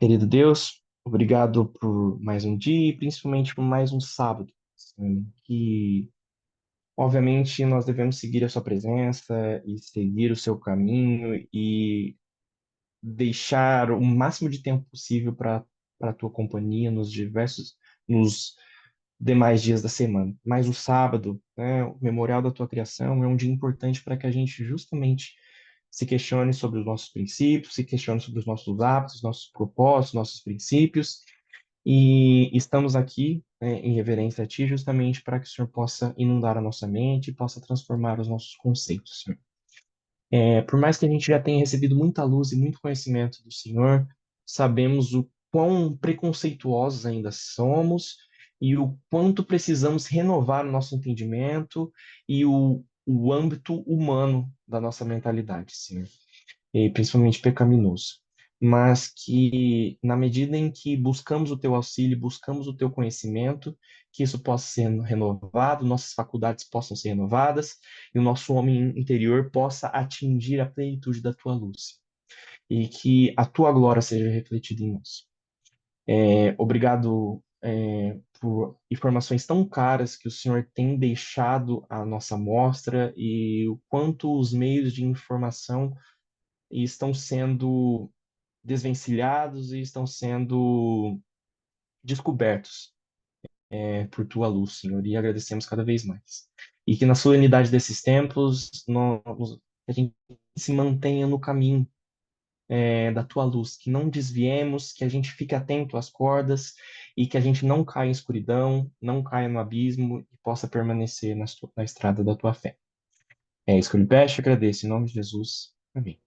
Querido Deus, obrigado por mais um dia e principalmente por mais um sábado, que obviamente nós devemos seguir a sua presença e seguir o seu caminho e deixar o máximo de tempo possível para a tua companhia nos demais dias da semana. Mas o sábado, né, o memorial da tua criação, é um dia importante para que a gente justamente se questione sobre os nossos princípios, se questione sobre os nossos hábitos, nossos propósitos, nossos princípios. E estamos aqui, né, em reverência a Ti, justamente para que o Senhor possa inundar a nossa mente e possa transformar os nossos conceitos, Senhor. Por mais que a gente já tenha recebido muita luz e muito conhecimento do Senhor, sabemos o quão preconceituosos ainda somos e o quanto precisamos renovar o nosso entendimento e o âmbito humano da nossa mentalidade, Senhor, e principalmente pecaminoso. Mas que, na medida em que buscamos o teu auxílio, buscamos o teu conhecimento, que isso possa ser renovado, nossas faculdades possam ser renovadas e o nosso homem interior possa atingir a plenitude da tua luz e que a tua glória seja refletida em nós. Obrigado, por informações tão caras que o Senhor tem deixado à nossa mostra e o quanto os meios de informação estão sendo desvencilhados e estão sendo descobertos, por tua luz, Senhor, e agradecemos cada vez mais. E que na solenidade desses tempos a gente se mantenha no caminho, da tua luz, que não desviemos, que a gente fique atento às cordas e que a gente não caia em escuridão, não caia no abismo e possa permanecer na estrada da tua fé. É isso que eu lhe peço e agradeço, em nome de Jesus. Amém.